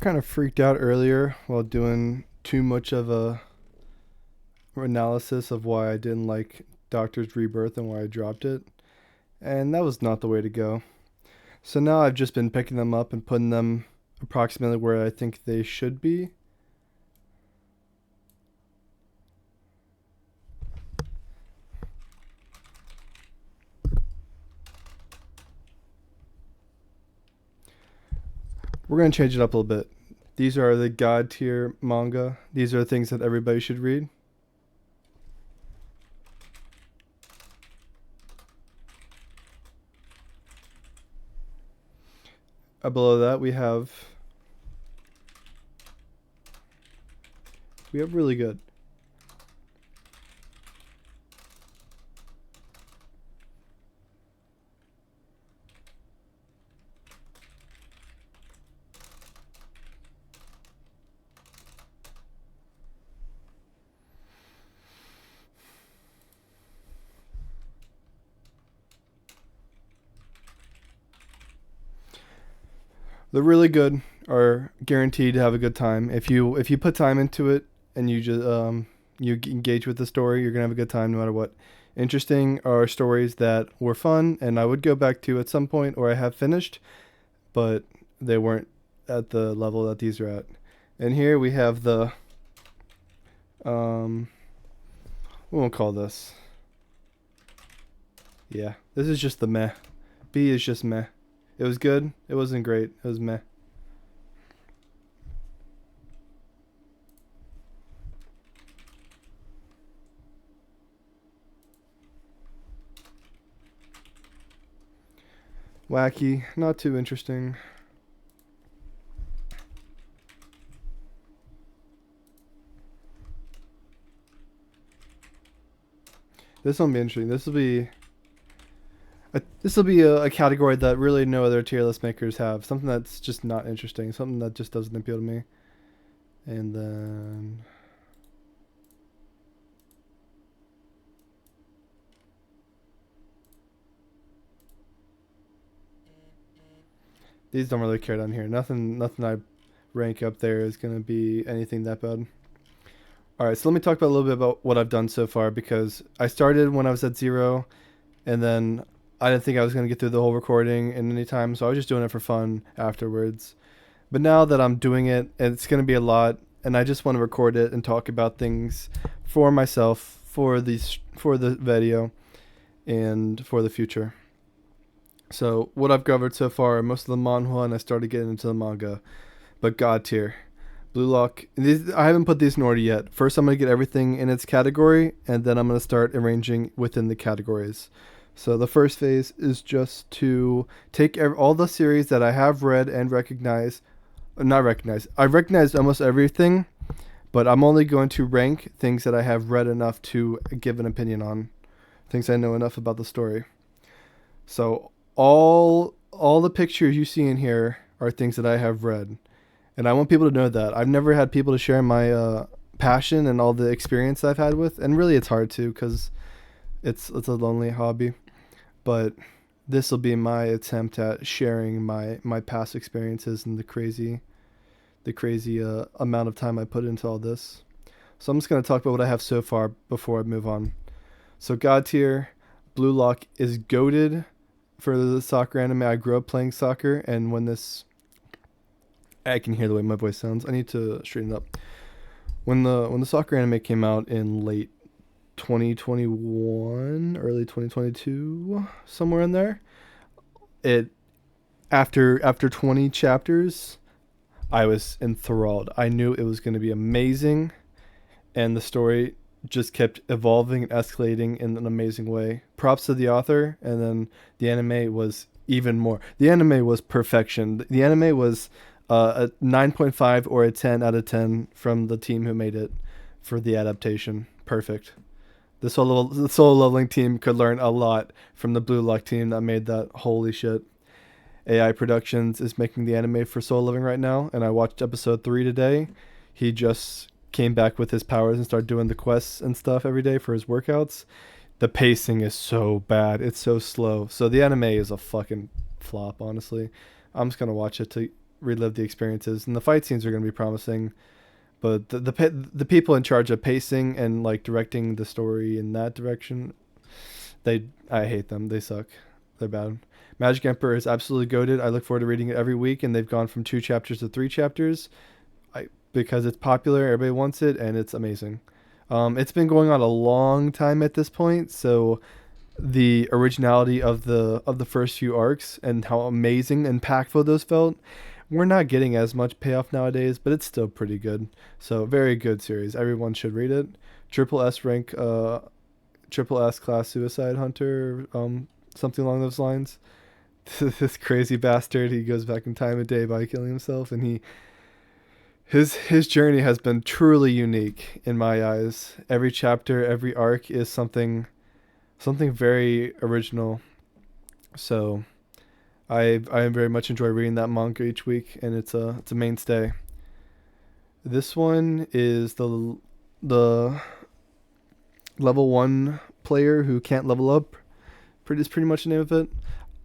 kind of freaked out earlier while doing too much of a analysis of why I didn't like Doctor's Rebirth and why I dropped it. And that was not the way to go. So now I've just been picking them up and putting them approximately where I think they should be. We're going to change it up a little bit. These are the God tier manga. These are things that everybody should read. Below that we have really good. The really good are guaranteed to have a good time. If you put time into it and you just you engage with the story, you're gonna have a good time no matter what. Interesting are stories that were fun and I would go back to at some point or I have finished, but they weren't at the level that these are at. And here we have the we won't call this. Yeah, this is just the meh. B is just meh. It was good. It wasn't great. It was meh. Wacky. Not too interesting. This will be interesting. This will be a category that really no other tier list makers have. Something that's just not interesting. Something that just doesn't appeal to me. And then these don't really care down here. Nothing I rank up there is gonna be anything that bad. Alright, so let me talk about a little bit about what I've done so far because I started when I was at 0 and then I didn't think I was going to get through the whole recording in any time, so I was just doing it for fun afterwards. But now that I'm doing it, it's going to be a lot, and I just want to record it and talk about things for myself, for the video, and for the future. So what I've covered so far, most of the manhwa, and I started getting into the manga, but God tier. Blue Lock. I haven't put these in order yet. First, I'm going to get everything in its category, and then I'm going to start arranging within the categories. So the first phase is just to take all the series that I have read and not recognize. I've recognized almost everything, but I'm only going to rank things that I have read enough to give an opinion on, things I know enough about the story. So all the pictures you see in here are things that I have read, and I want people to know that. I've never had people to share my passion and all the experience I've had with, and really it's hard to because it's a lonely hobby. But this will be my attempt at sharing my past experiences and the crazy amount of time I put into all this. So I'm just going to talk about what I have so far before I move on. So God tier, Blue Lock is goated for the soccer anime. I grew up playing soccer, and when this... I can hear the way my voice sounds. I need to straighten it up. When the soccer anime came out in late 2021, early 2022, somewhere in there, it after 20 chapters, I was enthralled. I knew it was going to be amazing, and the story just kept evolving and escalating in an amazing way. Props to the author, and then the anime was even more. The anime was perfection. The anime was a 9.5 or a 10 out of 10 from the team who made it for the adaptation. Perfect. The solo leveling team could learn a lot from the Blue Lock team that made that. Holy shit. AI Productions is making the anime for solo leveling right now, and I watched episode 3 today. He just came back with his powers and started doing the quests and stuff every day for his workouts. The pacing is so bad. It's so slow. So the anime is a fucking flop, honestly. I'm just going to watch it to relive the experiences. And the fight scenes are going to be promising, but the people in charge of pacing and like directing the story in that direction, I hate them. They suck. They're bad. Magic Emperor is absolutely goated. I look forward to reading it every week, and they've gone from 2 chapters to 3 chapters. Because it's popular, everybody wants it, and it's amazing. It's been going on a long time at this point, so the originality of the first few arcs and how amazing and impactful those felt, we're not getting as much payoff nowadays, but it's still pretty good. So very good series. Everyone should read it. Triple S rank, triple S class suicide hunter, something along those lines. This crazy bastard, he goes back in time a day by killing himself, and his journey has been truly unique in my eyes. Every chapter, every arc is something very original. So I very much enjoy reading that manga each week, and it's a mainstay. This one is the level 1 player who can't level up. Is pretty much the name of it.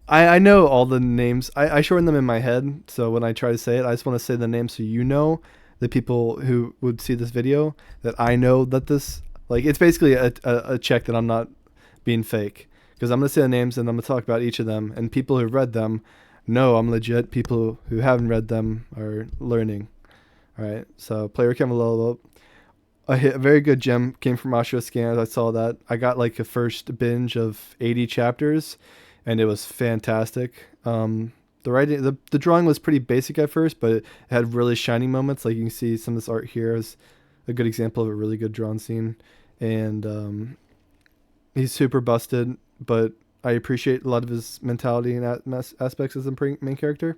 I know all the names. I shorten them in my head, so when I try to say it, I just want to say the names so you know, the people who would see this video, that I know that this, like, it's basically a check that I'm not being fake. Because I'm going to say the names and I'm going to talk about each of them, and people who read them know I'm legit. People who haven't read them are learning. Alright, so player can level up. A very good gem came from Ashura Scans. I saw that. I got like a first binge of 80 chapters, and it was fantastic. The writing, the drawing was pretty basic at first, but it had really shining moments. Like you can see some of this art here is a good example of a really good drawn scene. And he's super busted, but I appreciate a lot of his mentality and aspects as the main character,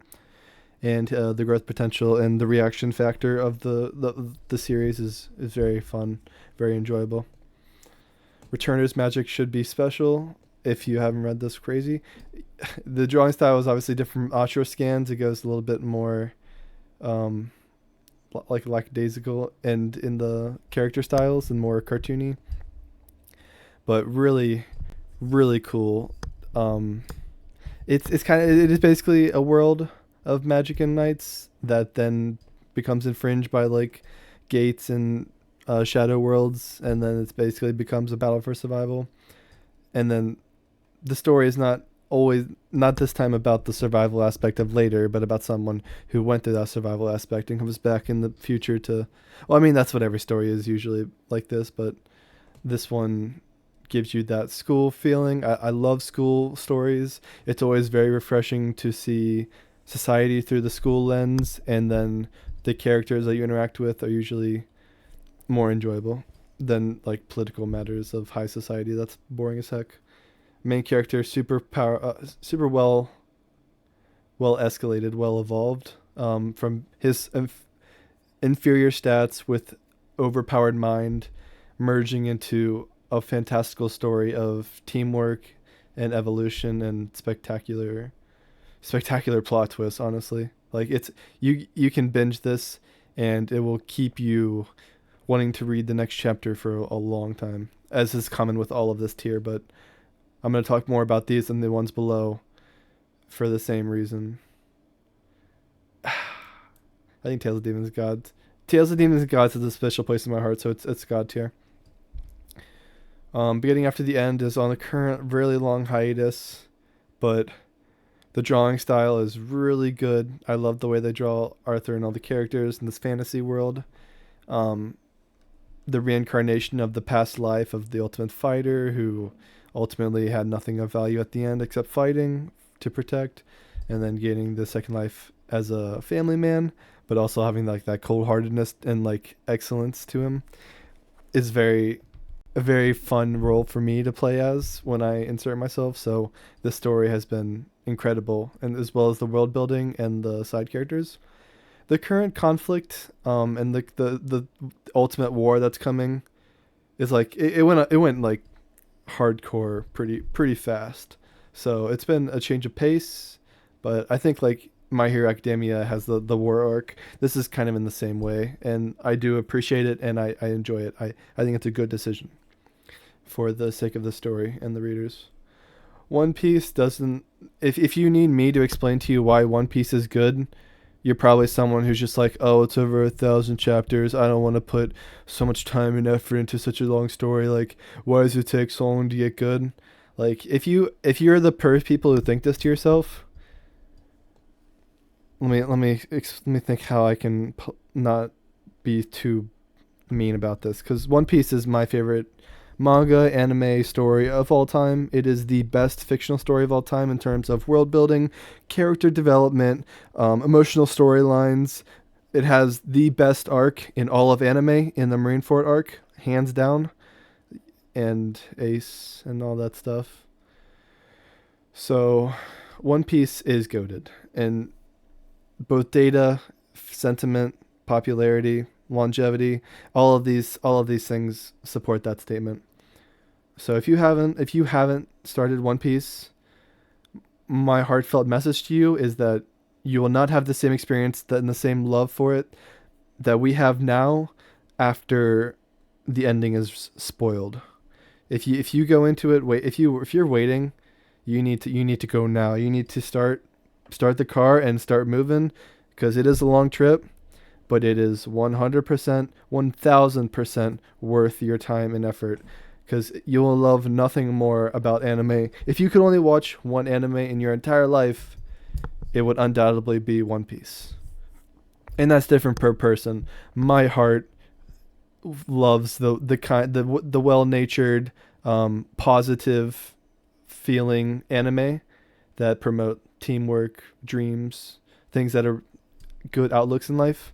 and the growth potential and the reaction factor of the series is very fun, very enjoyable. Returner's magic should be special. If you haven't read this crazy, the drawing style is obviously different from Ashura Scans. It goes a little bit more like lackadaisical and in the character styles and more cartoony, but really cool. It's kind of, it is basically a world of magic and knights that then becomes infringed by like gates and shadow worlds, and then it's basically becomes a battle for survival. And then the story is not this time about the survival aspect of later, but about someone who went through that survival aspect and comes back in the future to, well, I mean, that's what every story is usually like this, but this one gives you that school feeling. I love school stories. It's always very refreshing to see society through the school lens, and then the characters that you interact with are usually more enjoyable than like political matters of high society. That's boring as heck. Main character super well escalated, well evolved, from his inferior stats with overpowered mind merging into a fantastical story of teamwork and evolution and spectacular plot twists. Honestly, like, it's you can binge this and it will keep you wanting to read the next chapter for a long time, as is common with all of this tier. But I'm going to talk more about these than the ones below for the same reason. I think Tales of Demons and Gods. Tales of Demons and Gods has a special place in my heart, so it's God tier. Beginning After the End is on the current really long hiatus, but the drawing style is really good. I love the way they draw Arthur and all the characters in this fantasy world. The reincarnation of the past life of the Ultimate Fighter, who ultimately had nothing of value at the end except fighting to protect, and then gaining the second life as a family man, but also having like that cold-heartedness and like excellence to him, is a very fun role for me to play as when I insert myself. So the story has been incredible, and as well as the world building and the side characters. The current conflict, and the ultimate war that's coming, is like it went like hardcore pretty fast. So it's been a change of pace, but I think like My Hero Academia has the war arc. This is kind of in the same way, and I do appreciate it, and I enjoy it. I think it's a good decision for the sake of the story and the readers. One Piece doesn't... If you need me to explain to you why One Piece is good, You're probably someone who's just like, oh, it's over 1,000 chapters. I don't want to put so much time and effort into such a long story. Like, why does it take so long to get good? Like, if you're the people who think this to yourself, let me think how I can not be too mean about this, because One Piece is my favorite manga anime story of all time. It is the best fictional story of all time in terms of world building, character development, emotional storylines. It has the best arc in all of anime in the Marineford arc, hands down, and Ace and all that stuff. So, One Piece is goated, and both data, sentiment, popularity, longevity, all of these things support that statement. So if you haven't started One Piece, my heartfelt message to you is that you will not have the same experience and the same love for it that we have now after the ending is spoiled. If you go into it, wait, if you're waiting, you need to go now. You need to start the car and start moving, because it is a long trip, but it is 100%, 1000% worth your time and effort, because you will love nothing more about anime. If you could only watch one anime in your entire life, it would undoubtedly be One Piece. And that's different per person. My heart loves the well-natured, positive feeling anime that promote teamwork, dreams, things that are good outlooks in life.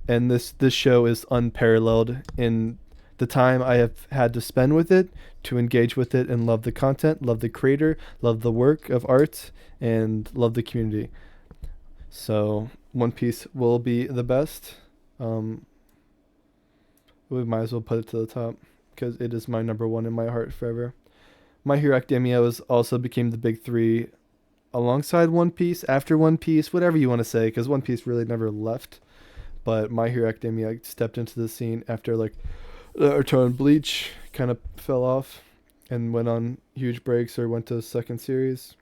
And this show is unparalleled in the time I have had to spend with it, to engage with it and love the content, love the creator, love the work of art, and love the community. So One Piece will be the best. Um, we might as well put it to the top, because it is my number one in my heart forever. My Hero Academia was also became the big three alongside One Piece, after One Piece, whatever you want to say, because One Piece really never left. But My Hero Academia stepped into the scene after like Naruto and Bleach kind of fell off and went on huge breaks or went to second series.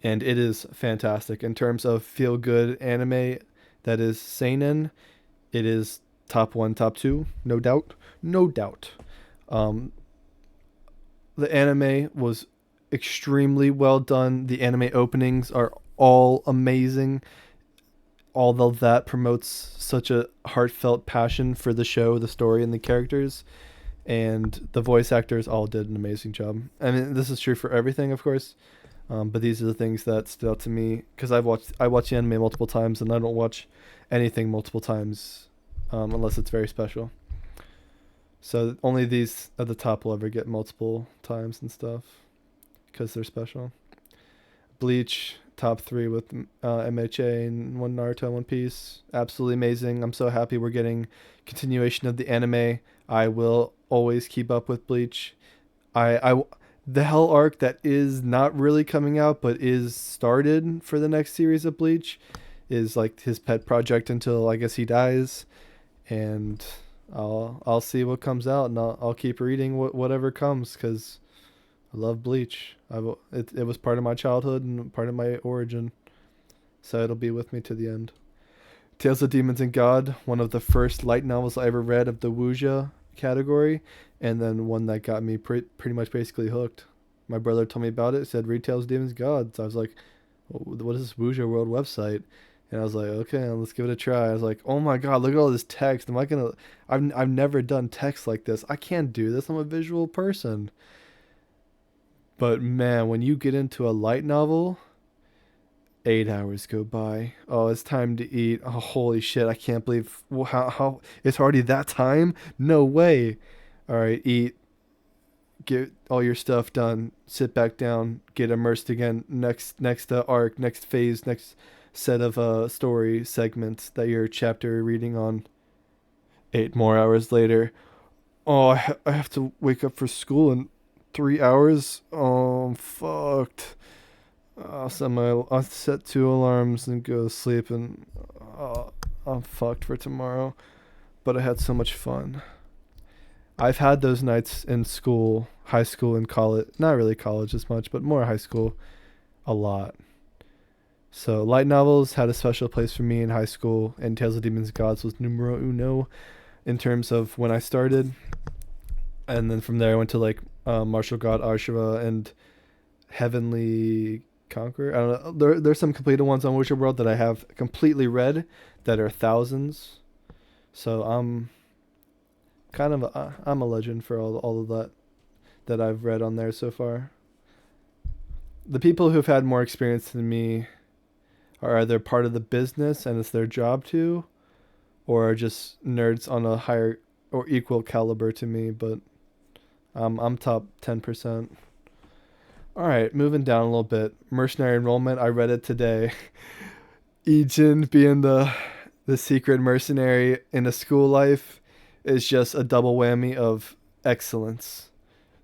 And it is fantastic in terms of feel good anime that is seinen. It is top one, top two, no doubt, no doubt. Um, the anime was extremely well done. The anime openings are all amazing. Although that promotes such a heartfelt passion for the show, the story, and the characters, and the voice actors all did an amazing job. I mean, this is true for everything, of course, but these are the things that stood out to me, because I watch the anime multiple times, and I don't watch anything multiple times unless it's very special. So only these at the top will ever get multiple times and stuff, because they're special. Bleach top three with MHA and one Naruto, One Piece. Absolutely amazing. I'm so happy we're getting continuation of the anime. I will always keep up with Bleach. The Hell arc that is not really coming out but is started for the next series of Bleach is like his pet project until I guess he dies, and I'll see what comes out, and I'll keep reading whatever comes, because I love Bleach. It was part of my childhood and part of my origin, so it'll be with me to the end. Tales of Demons and God, one of the first light novels I ever read of the wuxia category, and then one that got me pretty much basically hooked. My brother told me about it, said read Tales of Demons and God. So I was like, what is this wuxia world website? And I was like, okay, let's give it a try. I was like, oh my god, look at all this text. Am I gonna? I've never done text like this. I can't do this. I'm a visual person. But man, when you get into a light novel, 8 hours go by. Oh, it's time to eat. Oh, holy shit! I can't believe how it's already that time. No way. All right, eat. Get all your stuff done. Sit back down. Get immersed again. Next arc. Next phase. Next set of story segments that you're chapter reading on. 8 more hours later. Oh, I have to wake up for school in 3 hours. Oh, I'm fucked. I'll set 2 alarms and go to sleep, and I'm fucked for tomorrow. But I had so much fun. I've had those nights in school, high school and college. Not really college as much, but more high school, a lot. So light novels had a special place for me in high school, and Tales of Demons and Gods was numero uno in terms of when I started. And then from there I went to like Martial God Ashura and Heavenly Conqueror. I don't know. There's some completed ones on Witcher World that I have completely read that are thousands. So I'm I'm a legend for all of that I've read on there so far. The people who've had more experience than me are either part of the business and it's their job to, or are just nerds on a higher or equal caliber to me. But I'm top 10%. All right, moving down a little bit. Mercenary Enrollment. I read it today. Ejin being the secret mercenary in a school life is just a double whammy of excellence.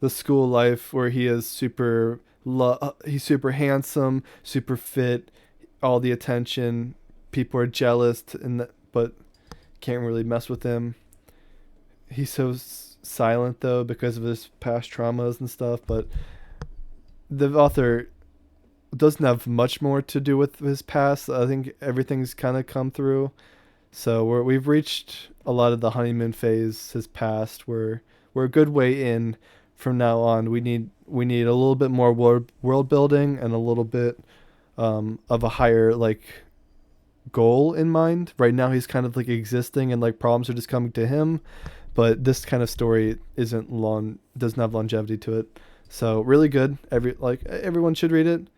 The school life where he is he's super handsome, super fit, all the attention. People are jealous, but can't really mess with him. He's so silent though because of his past traumas and stuff. But the author doesn't have much more to do with his past. I think everything's kind of come through. So we've reached a lot of the honeymoon phase. His past. We're a good way in. From now on, we need a little bit more world building and a little bit of a higher like goal in mind. Right now, he's kind of like existing and like problems are just coming to him. But this kind of story doesn't have longevity to it. So really good. Everyone should read it,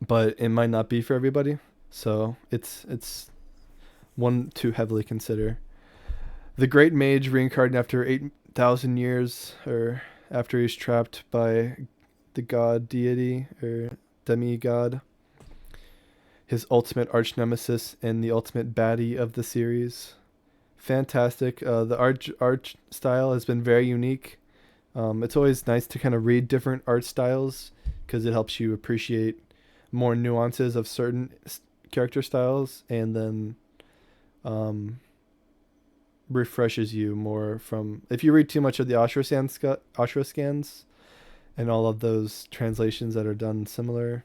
but it might not be for everybody. So it's one to heavily consider. The Great Mage reincarnated after 8,000 years, or after he's trapped by the god deity or demigod. His ultimate arch nemesis and the ultimate baddie of the series. Fantastic. The art style has been very unique. It's always nice to kind of read different art styles because it helps you appreciate more nuances of certain character styles, and then refreshes you more from if you read too much of the Ashra scans and all of those translations that are done similar,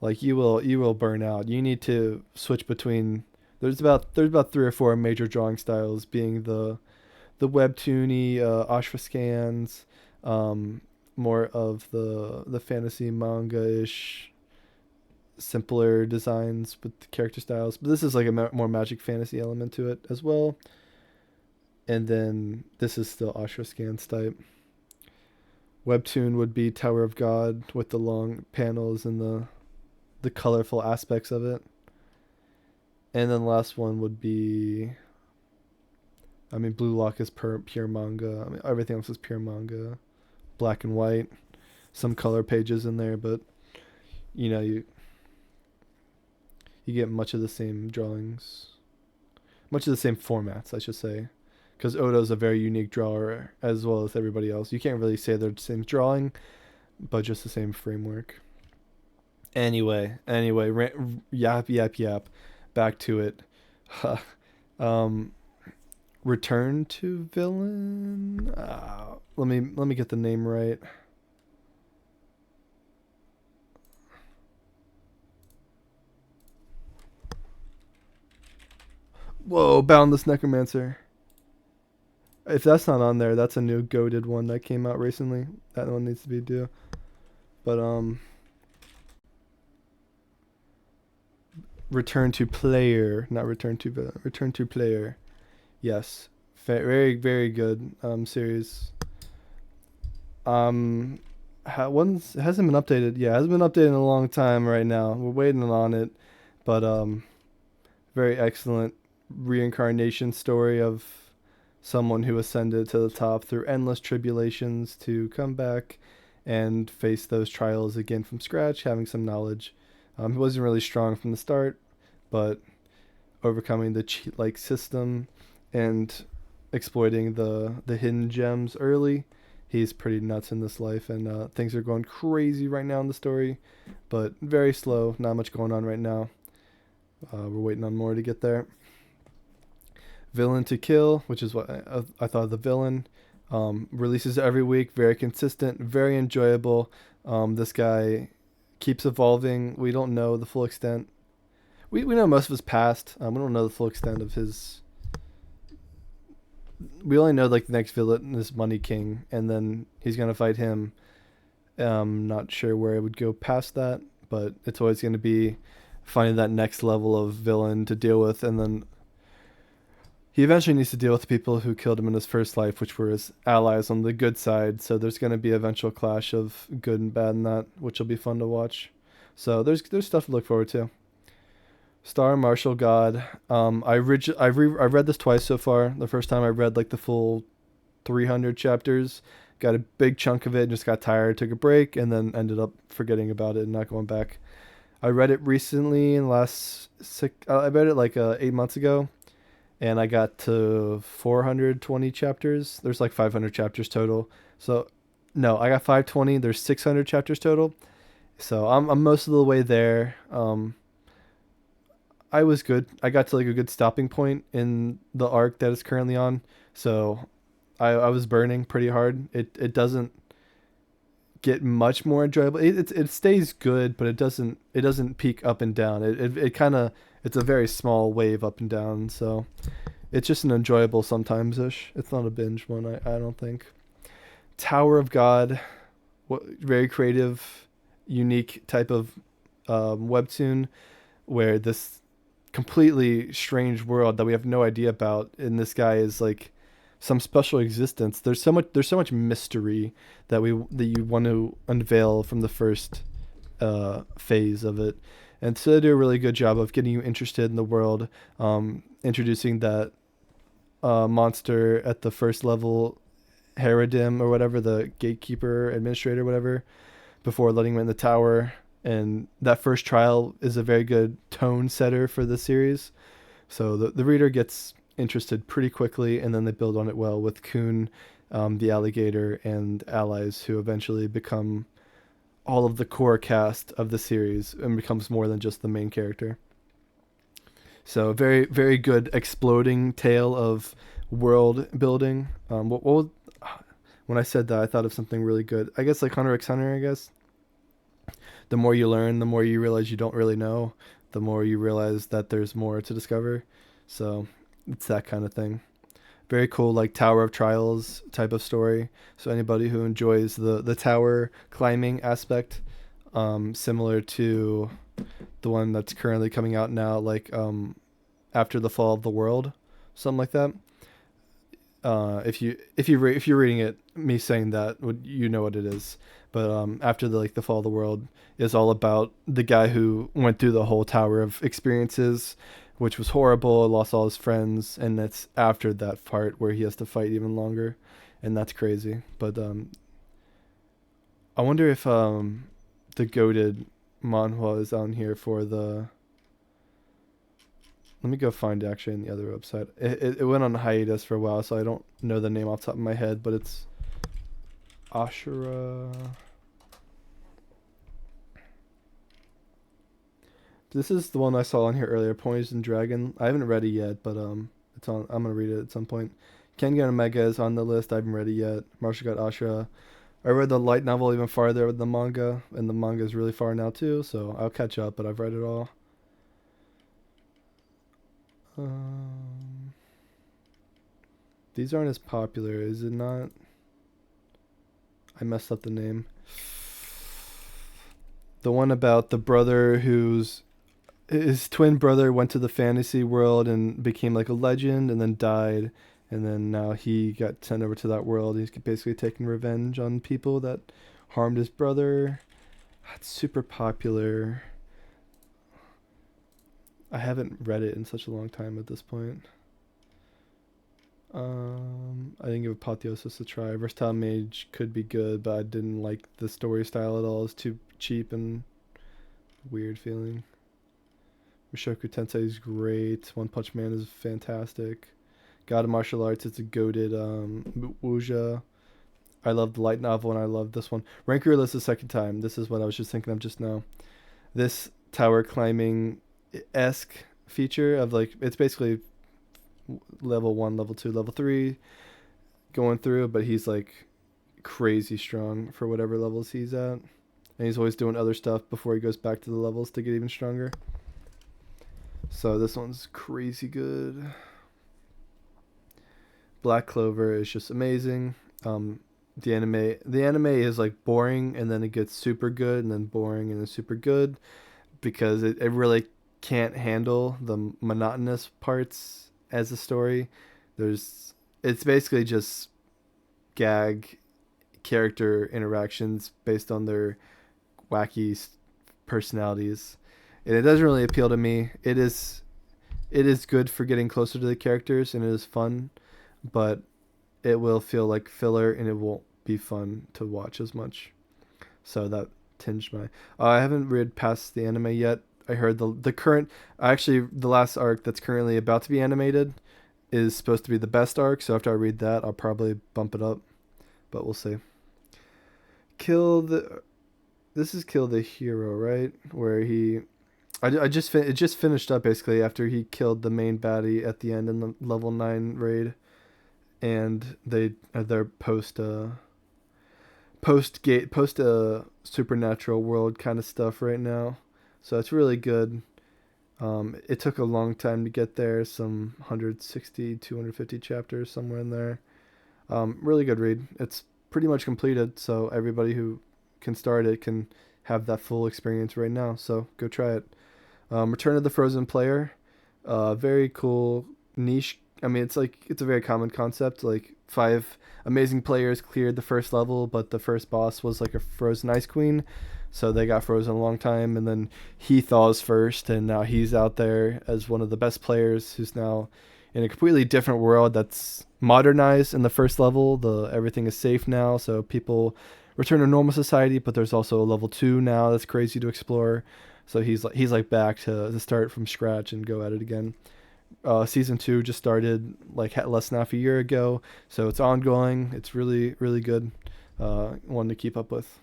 like you will burn out. You need to switch between. There's about 3 or 4 major drawing styles, being the webtoony Ashra scans, more of the fantasy manga ish simpler designs with the character styles, but this is like a more magic fantasy element to it as well. And then this is still Ashra scans type. Webtoon would be Tower of God with the long panels and the colorful aspects of it. And then the last one would be, I mean, Blue Lock is pure manga. I mean, everything else is pure manga, black and white, some color pages in there, but you know you get much of the same drawings, much of the same formats, I should say, because Oda's a very unique drawer as well as everybody else. You can't really say they're the same drawing, but just the same framework. Anyway, yap. Back to it. um, Return to Villain. Let me get the name right. Whoa, Boundless Necromancer. If that's not on there, that's a new goated one that came out recently. That one needs to be due. But Return to Player, not Return to Villain. Return to Player. Yes, very very good series. Hasn't been updated. Yeah, hasn't been updated in a long time. Right now, we're waiting on it, but very excellent reincarnation story of someone who ascended to the top through endless tribulations to come back and face those trials again from scratch, having some knowledge. He wasn't really strong from the start, but overcoming the cheat like system and exploiting the hidden gems early. He's pretty nuts in this life, and things are going crazy right now in the story, but very slow. Not much going on right now. We're waiting on more to get there. Villain to Kill, which is what I thought of the villain. Releases every week, very consistent, very enjoyable. This guy keeps evolving. We don't know the full extent. We know most of his past. We don't know the full extent of his. We only know like the next villain is Money King, and then he's gonna fight him. Not sure where it would go past that, but it's always gonna be finding that next level of villain to deal with, and then he eventually needs to deal with the people who killed him in his first life, which were his allies on the good side. So there's going to be an eventual clash of good and bad in that, which will be fun to watch. So there's stuff to look forward to. Star Martial God. I read this twice so far. The first time I read like the full 300 chapters, got a big chunk of it, just got tired, took a break, and then ended up forgetting about it and not going back. I read it recently in the last six. I read it like 8 months ago, and I got to 420 chapters. There's like 500 chapters total. So, no, I got 520. There's 600 chapters total. So I'm most of the way there. I was good. I got to like a good stopping point in the arc that it's currently on. So I was burning pretty hard. It doesn't get much more enjoyable. It stays good, but it doesn't peak up and down. It kind of it's a very small wave up and down. So it's just an enjoyable sometimes ish. It's not a binge one. I don't think. Tower of God, very creative, unique type of webtoon where this completely strange world that we have no idea about, and this guy is like some special existence. There's so much mystery that you want to unveil from the first phase of it, and so they do a really good job of getting you interested in the world, introducing that monster at the first level, Heradim or whatever, the gatekeeper administrator, whatever, before letting him in the tower. And that first trial is a very good tone setter for the series. So the reader gets interested pretty quickly, and then they build on it well with Kun, the alligator, and allies who eventually become all of the core cast of the series and becomes more than just the main character. So very, very good exploding tale of world building. When I said that, I thought of something really good. I guess like Hunter x Hunter, I guess. The more you learn, the more you realize you don't really know, the more you realize that there's more to discover. So it's that kind of thing. Very cool, like Tower of Trials type of story. So anybody who enjoys the tower climbing aspect, similar to the one that's currently coming out now, like After the Fall of the World, something like that. If you're reading it, me saying that, you know what it is. But after the Fall of the World is all about the guy who went through the whole tower of experiences, which was horrible, lost all his friends, and it's after that part where he has to fight even longer, and that's crazy. But I wonder if the goated manhwa is on here for the. Let me go find it actually in the other website. It went on hiatus for a while, so I don't know the name off the top of my head, but it's Ashura. This is the one I saw on here earlier, Poison Dragon. I haven't read it yet, but it's on. I'm gonna read it at some point. Kengan Omega is on the list. I haven't read it yet. Martial God Ashura. I read the light novel even farther with the manga, and the manga is really far now too, so I'll catch up. But I've read it all. Um, these aren't as popular, is it not? I messed up the name. The one about the brother who's his twin brother went to the fantasy world and became like a legend and then died, and then now he got sent over to that world. He's basically taking revenge on people that harmed his brother. It's super popular. I haven't read it in such a long time at this point. I didn't give Apotheosis a try. Versatile Mage could be good, but I didn't like the story style at all. It's too cheap and weird feeling. Mushoku Tensei is great. One Punch Man is fantastic. God of Martial Arts, it's a goated wuxia. I love the light novel and I love this one. Rank your list the second time. This is what I was just thinking of just now. This tower climbing esque feature of like it's basically level 1, level 2, level 3 going through, but he's like crazy strong for whatever levels he's at. and he's always doing other stuff before he goes back to the levels to get even stronger. So this one's crazy good. Black Clover is just amazing. The anime is like boring, and then it gets super good, and then boring, and then super good, because it really can't handle the monotonous parts as a story. It's basically just gag character interactions based on their wacky personalities, and it doesn't really appeal to me. It is good for getting closer to the characters, and it is fun, but it will feel like filler, and it won't be fun to watch as much. So that tinged my. I haven't read past the anime yet. I heard the current, actually the last arc that's currently about to be animated is supposed to be the best arc. So after I read that, I'll probably bump it up, but we'll see. Kill the. This is Kill the Hero, right? Where he. It just finished up basically after he killed the main baddie at the end in the level 9 raid, and they're post supernatural world kind of stuff right now, so it's really good. It took a long time to get there, some 160 250 chapters somewhere in there. Really good read. It's pretty much completed, so everybody who can start it can have that full experience right now, so go try it. Return of the Frozen Player, very cool niche. I mean, it's a very common concept. Like 5 amazing players cleared the first level, but the first boss was like a frozen ice queen, so they got frozen a long time, and then he thaws first, and now he's out there as one of the best players who's now in a completely different world that's modernized. In the first level, the everything is safe now, so people return to normal society, but there's also a level 2 now that's crazy to explore. So he's like back to start from scratch and go at it again. Season 2 just started like less than half a year ago, so it's ongoing. It's really really good. One to keep up with.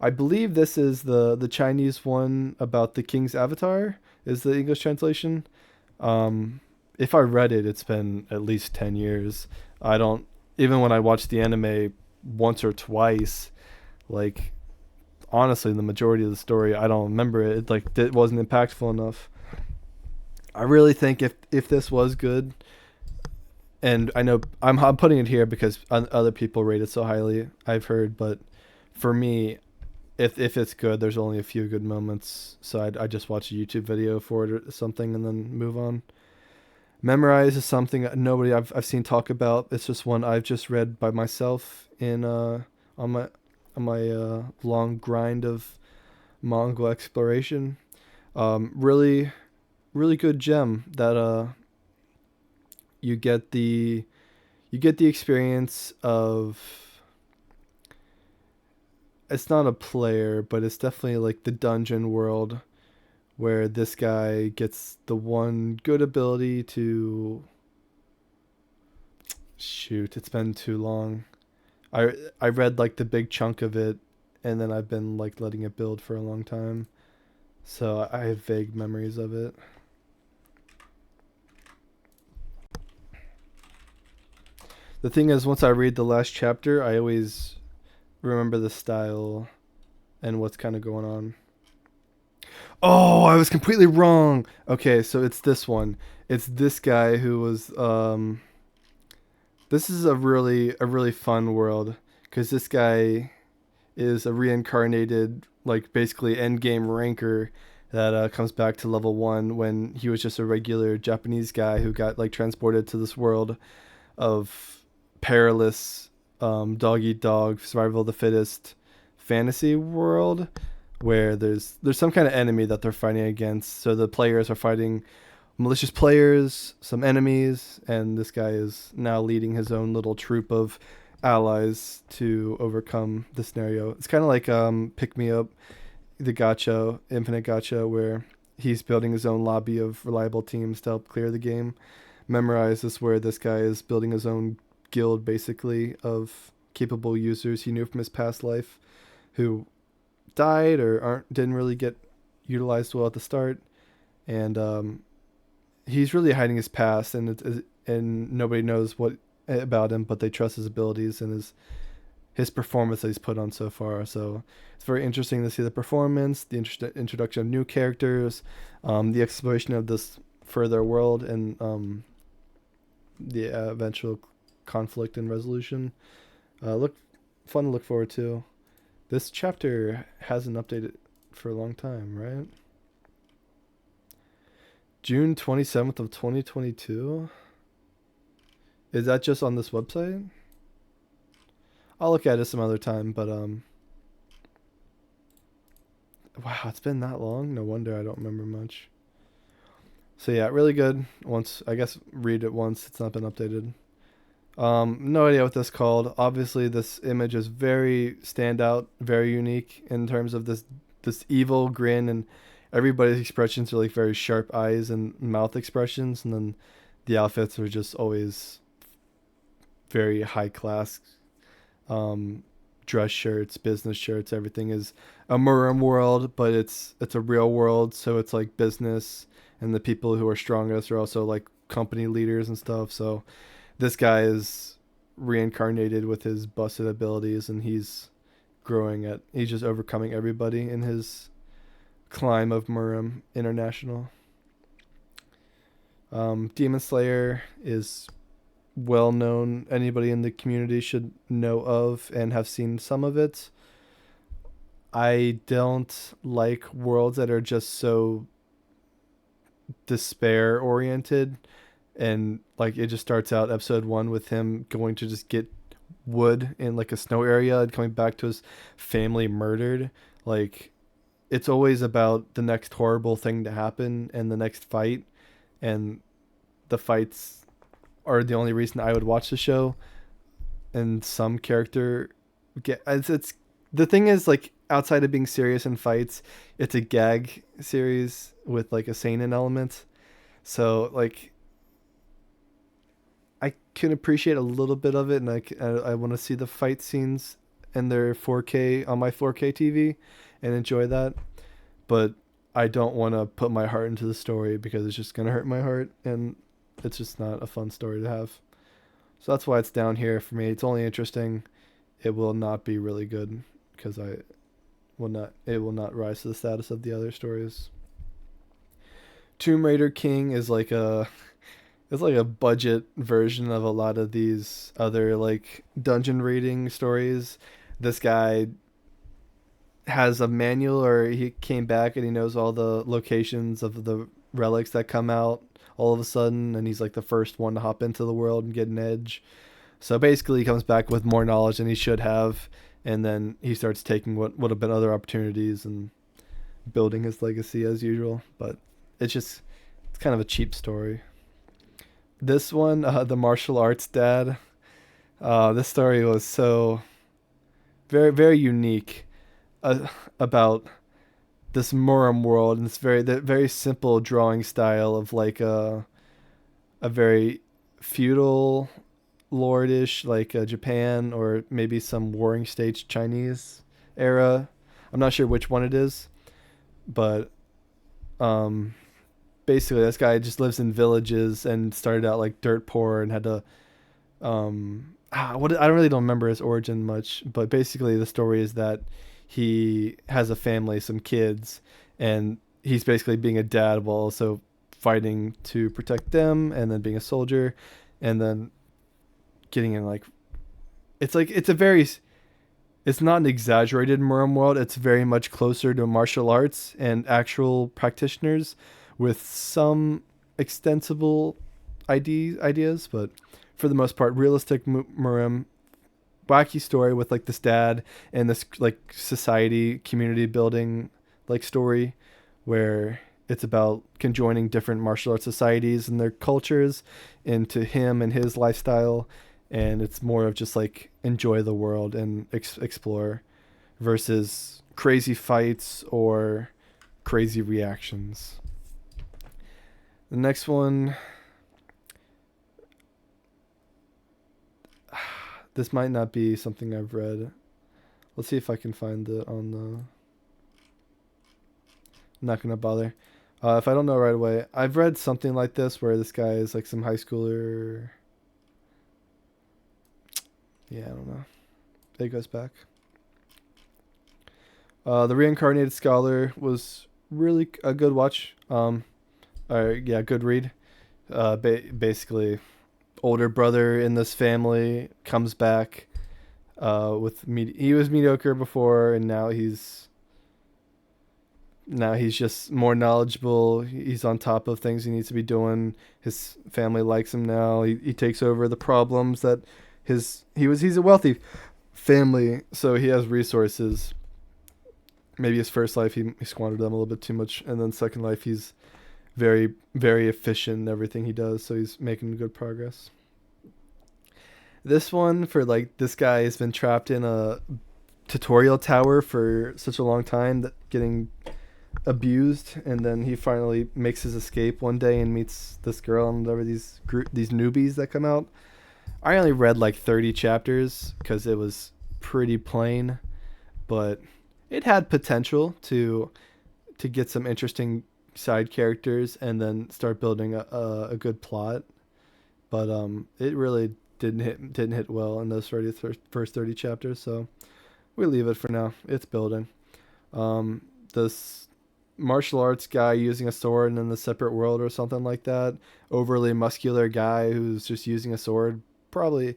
I believe this is the Chinese one about the king's avatar. Is the English translation? If I read it, it's been at least 10 years. I don't even when I watched the anime once or twice. Like honestly, the majority of the story I don't remember it. It wasn't impactful enough. I really think if this was good, and I know I'm putting it here because other people rate it so highly, I've heard, but for me, if it's good, there's only a few good moments, so I just watch a YouTube video for it or something and then move on. Memorize is something that nobody I've seen talk about. It's just one I've just read by myself in on my long grind of manga exploration. Really really good gem that you get the experience of. It's not a player, but it's definitely like the dungeon world where this guy gets the one good ability to. Shoot, it's been too long. I read like the big chunk of it, and then I've been like letting it build for a long time, so I have vague memories of it. The thing is, once I read the last chapter, I always remember the style and what's kind of going on. Oh, I was completely wrong. Okay, so it's this one. It's this guy who was. This is a really fun world because this guy is a reincarnated, like basically end game ranker that comes back to level 1 when he was just a regular Japanese guy who got like transported to this world of perilous dog eat dog survival of the fittest fantasy world where there's some kind of enemy that they're fighting against. So the players are fighting malicious players, some enemies, and this guy is now leading his own little troop of allies to overcome the scenario. It's kind of like Pick Me Up, the gacha, Infinite Gacha, where he's building his own lobby of reliable teams to help clear the game. Memorize is where this guy is building his own guild, basically, of capable users he knew from his past life who died or didn't really get utilized well at the start, and he's really hiding his past, and nobody knows what about him, but they trust his abilities and his performance that he's put on so far. So it's very interesting to see the performance, the introduction of new characters, the exploration of this further world, and the eventual conflict and resolution. Look fun to look forward to. This chapter hasn't updated for a long time, right? June 27th of 2022. Is that just on this website? I'll look at it some other time, but wow, it's been that long. No wonder I don't remember much. So yeah, really good. Once I guess read it once. It's not been updated. No idea what this called. Obviously, this image is very standout, very unique in terms of this evil grin, and everybody's expressions are like very sharp eyes and mouth expressions, and then the outfits are just always very high class. Um, Dress shirts, business shirts, everything is a Muram world, but it's a real world, so it's like business, and the people who are strongest are also like company leaders and stuff. So this guy is reincarnated with his busted abilities, and he's just overcoming everybody in his climb of Muram International. Demon Slayer is well known. Anybody in the community should know of and have seen some of it. I don't like worlds that are just so despair oriented, and like it just starts out episode 1 with him going to just get wood in like a snow area and coming back to his family murdered. Like it's always about the next horrible thing to happen and the next fight, and the fights are the only reason I would watch the show. And some character get it's the thing is, like, outside of being serious in fights, it's a gag series with like a seinen element. So like I can appreciate a little bit of it, and I want to see the fight scenes in their 4K on my 4K TV and enjoy that. But I don't want to put my heart into the story because it's just gonna hurt my heart, and it's just not a fun story to have. So that's why it's down here for me. It's only interesting. It will not be really good because I will not. It will not rise to the status of the other stories. Tomb Raider King is like a it's like a budget version of a lot of these other like dungeon raiding stories. This guy has a manual, or he came back and he knows all the locations of the relics that come out all of a sudden, and he's like the first one to hop into the world and get an edge. So basically he comes back with more knowledge than he should have, and then he starts taking what would have been other opportunities and building his legacy as usual. But it's kind of a cheap story. This one, the martial arts dad, this story was so very, very unique, about this Muram world, and it's very simple drawing style of like a very feudal lordish, like Japan, or maybe some warring states Chinese era. I'm not sure which one it is, but um basically this guy just lives in villages and started out like dirt poor and had to what I don't remember his origin much, but basically the story is that he has a family, some kids, and he's basically being a dad while also fighting to protect them, and then being a soldier, and then getting in like it's not an exaggerated Muram world. It's very much closer to martial arts and actual practitioners, with some extensible ideas, but for the most part, realistic Muram. Wacky story with like this dad and this like society community building like story, where it's about conjoining different martial arts societies and their cultures into him and his lifestyle, and it's more of just like enjoy the world and explore versus crazy fights or crazy reactions. The next one, this might not be something I've read. Let's see if I can find it on the... I'm not going to bother. If I don't know right away, I've read something like this where this guy is like some high schooler. Yeah, I don't know. It goes back. The Reincarnated Scholar was really a good watch. Yeah, good read. Basically, older brother in this family comes back. He was mediocre before, and now he's just more knowledgeable. He's on top of things he needs to be doing. His family likes him now. He takes over the problems that he's a wealthy family, so he has resources. Maybe his first life he squandered them a little bit too much, and then second life he's very very efficient in everything he does, so he's making good progress. This one for like this guy has been trapped in a tutorial tower for such a long time that getting abused, and then he finally makes his escape one day and meets this girl and whatever these newbies that come out. I only read like 30 chapters because it was pretty plain, but it had potential to get some interesting side characters and then start building a good plot. But it really didn't hit well in those first 30 chapters, so we leave it for now. It's building. This martial arts guy using a sword in a separate world or something like that. Overly muscular guy who's just using a sword, probably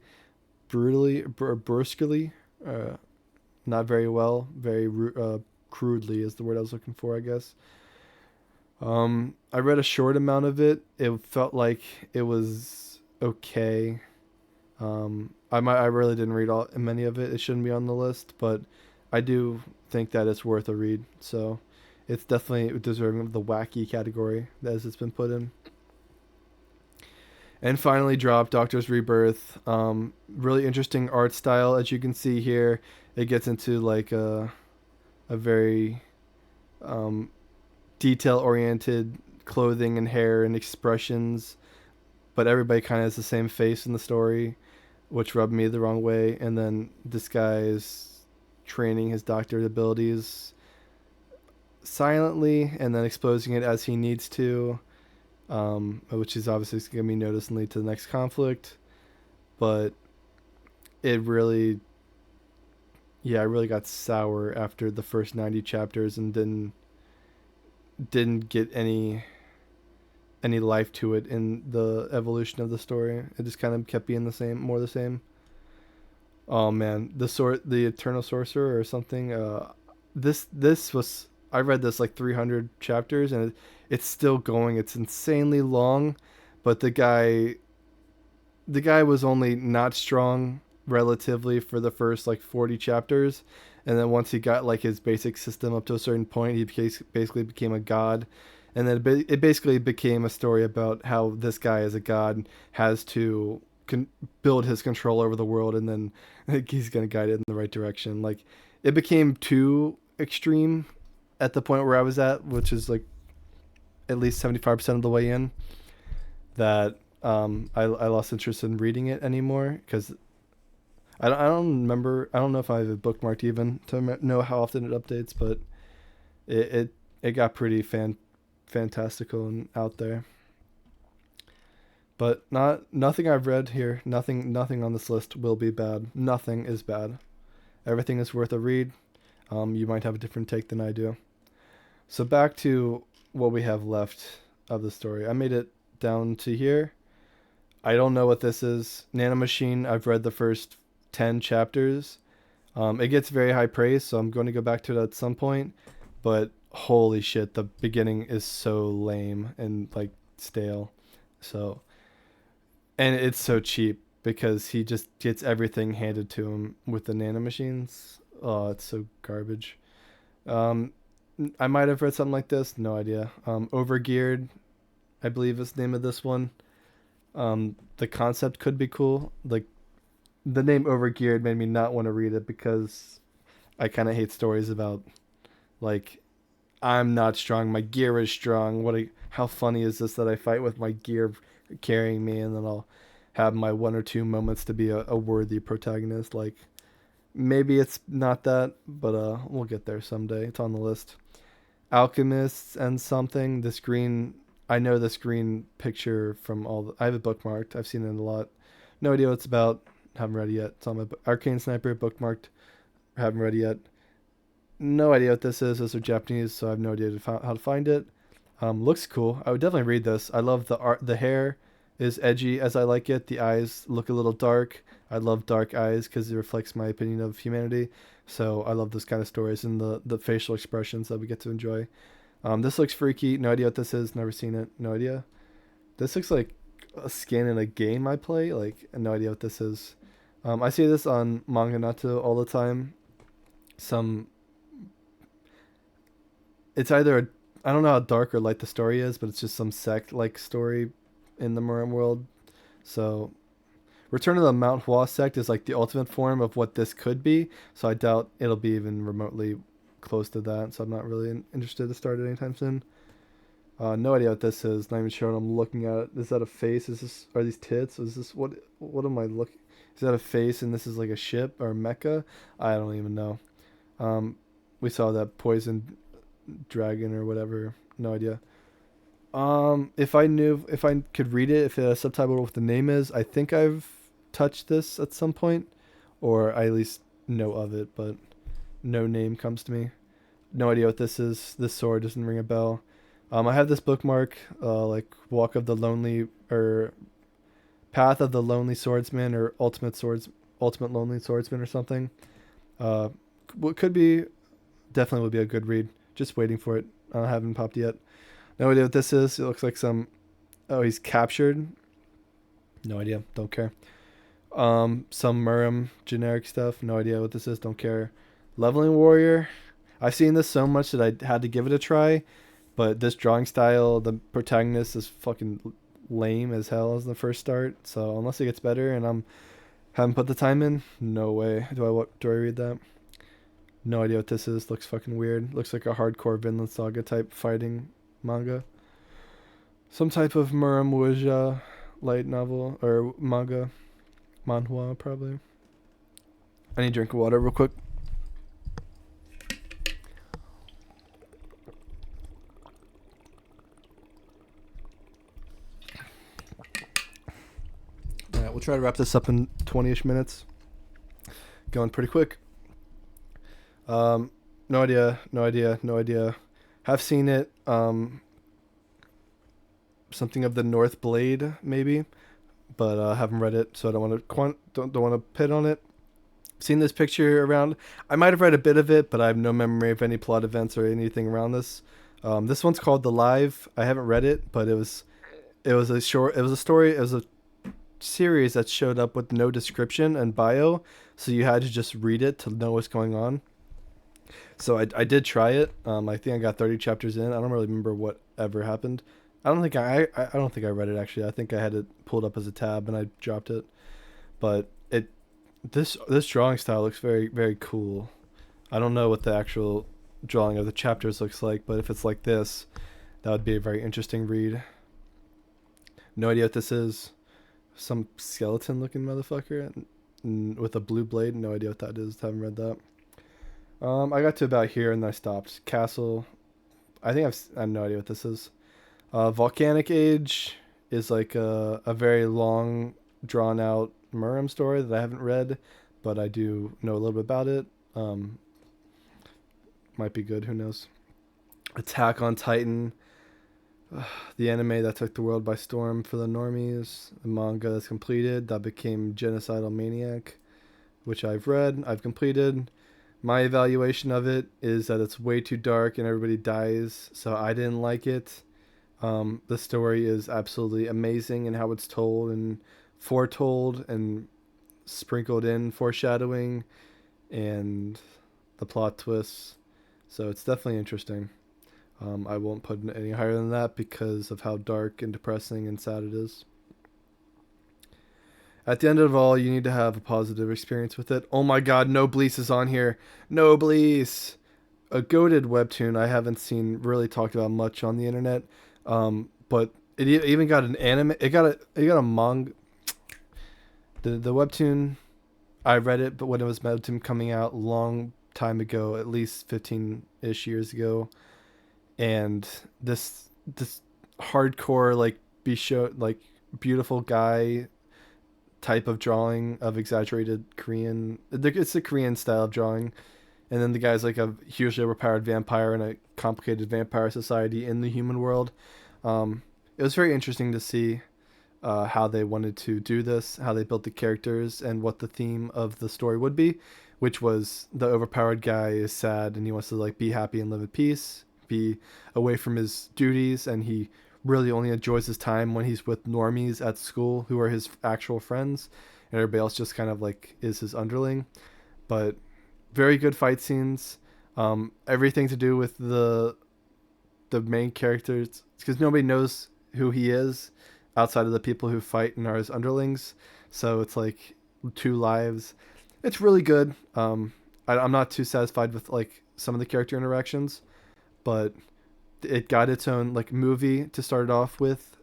brusquely, uh, not very well, very crudely is the word I was looking for, I guess. I read a short amount of it. It felt like it was okay. I really didn't read all many of it. It shouldn't be on the list, but I do think that it's worth a read. So it's definitely deserving of the wacky category as it's been put in. And finally, dropped Doctor's Rebirth. Really interesting art style, as you can see here. It gets into like a very um, detail oriented clothing and hair and expressions, but everybody kind of has the same face in the story, which rubbed me the wrong way. And then this guy is training his doctor abilities silently and then exposing it as he needs to, which is obviously going to be noticed and lead to the next conflict. But it really, yeah, I really got sour after the first 90 chapters and didn't get any life to it in the evolution of the story. It just kind of kept being the same, more the same. Oh man, the Eternal Sorcerer or something. This was I read this like 300 chapters and it's still going. It's insanely long, but the guy was only not strong relatively for the first like 40 chapters, and then once he got like his basic system up to a certain point, he basically became a god. And then it basically became a story about how this guy as a god has to build his control over the world, and then like, he's gonna guide it in the right direction. Like it became too extreme at the point where I was at, which is like at least 75% of the way in, that I lost interest in reading it anymore because I don't remember. I don't know if I have it bookmarked even to know how often it updates, but it got pretty fantastical and out there. But nothing I've read here, nothing on this list will be bad. Nothing is bad. Everything is worth a read. You might have a different take than I do. So back to what we have left of the story. I made it down to here. I don't know what this is. Nanomachine, I've read the first 10 chapters. It gets very high praise, so I'm going to go back to it at some point. But holy shit, the beginning is so lame and like stale. So, and it's so cheap because he just gets everything handed to him with the nanomachines. Oh, it's so garbage. Um, I might have read something like this. No idea. Overgeared, I believe is the name of this one. The concept could be cool. Like the name Overgeared made me not want to read it because I kind of hate stories about like I'm not strong, my gear is strong. How funny is this that I fight with my gear carrying me, and then I'll have my one or two moments to be a worthy protagonist. Like maybe it's not that, but we'll get there someday. It's on the list. Alchemists and something. This green, I know this green picture from I have it bookmarked. I've seen it a lot. No idea what it's about. Haven't read it yet. It's on my Arcane Sniper bookmarked. Haven't read it yet. No idea what this is. Those are Japanese, so I have no idea how to find it. Looks cool. I would definitely read this. I love the art. The hair is edgy as I like it. The eyes look a little dark. I love dark eyes because it reflects my opinion of humanity. So I love those kind of stories and the facial expressions that we get to enjoy. This looks freaky. No idea what this is. Never seen it. No idea. This looks like a skin in a game I play. Like, no idea what this is. I see this on Manga Manhua all the time. Some, it's either I don't know how dark or light the story is, but it's just some sect like story in the Muram world. So Return of the Mount Hua sect is like the ultimate form of what this could be. So I doubt it'll be even remotely close to that. So I'm not really interested to start it anytime soon. No idea what this is. Not even sure what I'm looking at. Is that a face? Is this, are these tits? Is this what? What am I looking? Is that a face? And this is like a ship or a mecha? I don't even know. Um, we saw that poison dragon or whatever. No idea. If I knew, if I could read it, if it had a subtitle what the name is, I think I've touched this at some point, or I at least know of it, but no name comes to me. No idea what this is. This sword doesn't ring a bell. I have this bookmark, like Walk of the Lonely or Path of the Lonely Swordsman or Ultimate Lonely Swordsman or something. What could be definitely would be a good read. Just waiting for it. I haven't popped yet. No idea what this is. It looks like some. Oh, he's captured. No idea. Don't care. Some Muram generic stuff. No idea what this is. Don't care. Leveling Warrior. I've seen this so much that I had to give it a try. But this drawing style, the protagonist is fucking lame as hell as the first start. So unless it gets better and I'm haven't put the time in, no way. Do I read that? No idea what this is. Looks fucking weird. Looks like a hardcore Vinland Saga type fighting manga. Some type of Muram light novel or manga. Manhua probably. I need to drink water real quick. Alright, we'll try to wrap this up in 20-ish minutes. Going pretty quick. No idea. Have seen it. Something of the North Blade, maybe, but haven't read it, so I don't want to don't want to pit on it. Seen this picture around. I might have read a bit of it, but I have no memory of any plot events or anything around this. This one's called The Live. I haven't read it, but it was a short. It was a story. It was a series that showed up with no description and bio, so you had to just read it to know what's going on. So I did try it. I think I got 30 chapters in. I don't really remember what ever happened. I don't think I read it actually. I think I had it pulled up as a tab and I dropped it. But this drawing style looks very very cool. I don't know what the actual drawing of the chapters looks like, but if it's like this, that would be a very interesting read. No idea what this is. Some skeleton looking motherfucker with a blue blade. No idea what that is. Haven't read that. I got to about here and then I stopped. Castle. I have no idea what this is. Volcanic Age is like a very long, drawn out Muram story that I haven't read, but I do know a little bit about it. Might be good. Who knows? Attack on Titan. The anime that took the world by storm for the normies. The manga that's completed that became Genocidal Maniac, which I've read. I've completed. My evaluation of it is that it's way too dark and everybody dies, so I didn't like it. The story is absolutely amazing in how it's told and foretold and sprinkled in foreshadowing and the plot twists. So it's definitely interesting. I won't put it any higher than that because of how dark and depressing and sad it is. At the end of all, you need to have a positive experience with it. Oh my god, Noblesse is on here. Noblesse! A goated webtoon I haven't seen really talked about much on the internet. But it even got an anime. It got a manga. The webtoon, I read it, but when it was webtoon coming out long time ago, at least 15-ish years ago, and this hardcore like beautiful guy type of drawing of exaggerated Korean. It's a Korean style of drawing, and then the guy's like a hugely overpowered vampire in a complicated vampire society in the human world. It was very interesting to see how they wanted to do this, how they built the characters, and what the theme of the story would be, which was the overpowered guy is sad and he wants to like be happy and live at peace, be away from his duties, and he really only enjoys his time when he's with normies at school who are his actual friends, and everybody else just kind of like is his underling. But very good fight scenes. Everything to do with the main characters because nobody knows who he is outside of the people who fight and are his underlings. So it's like two lives. It's really good. I'm not too satisfied with like some of the character interactions, but it got its own like movie to start it off with,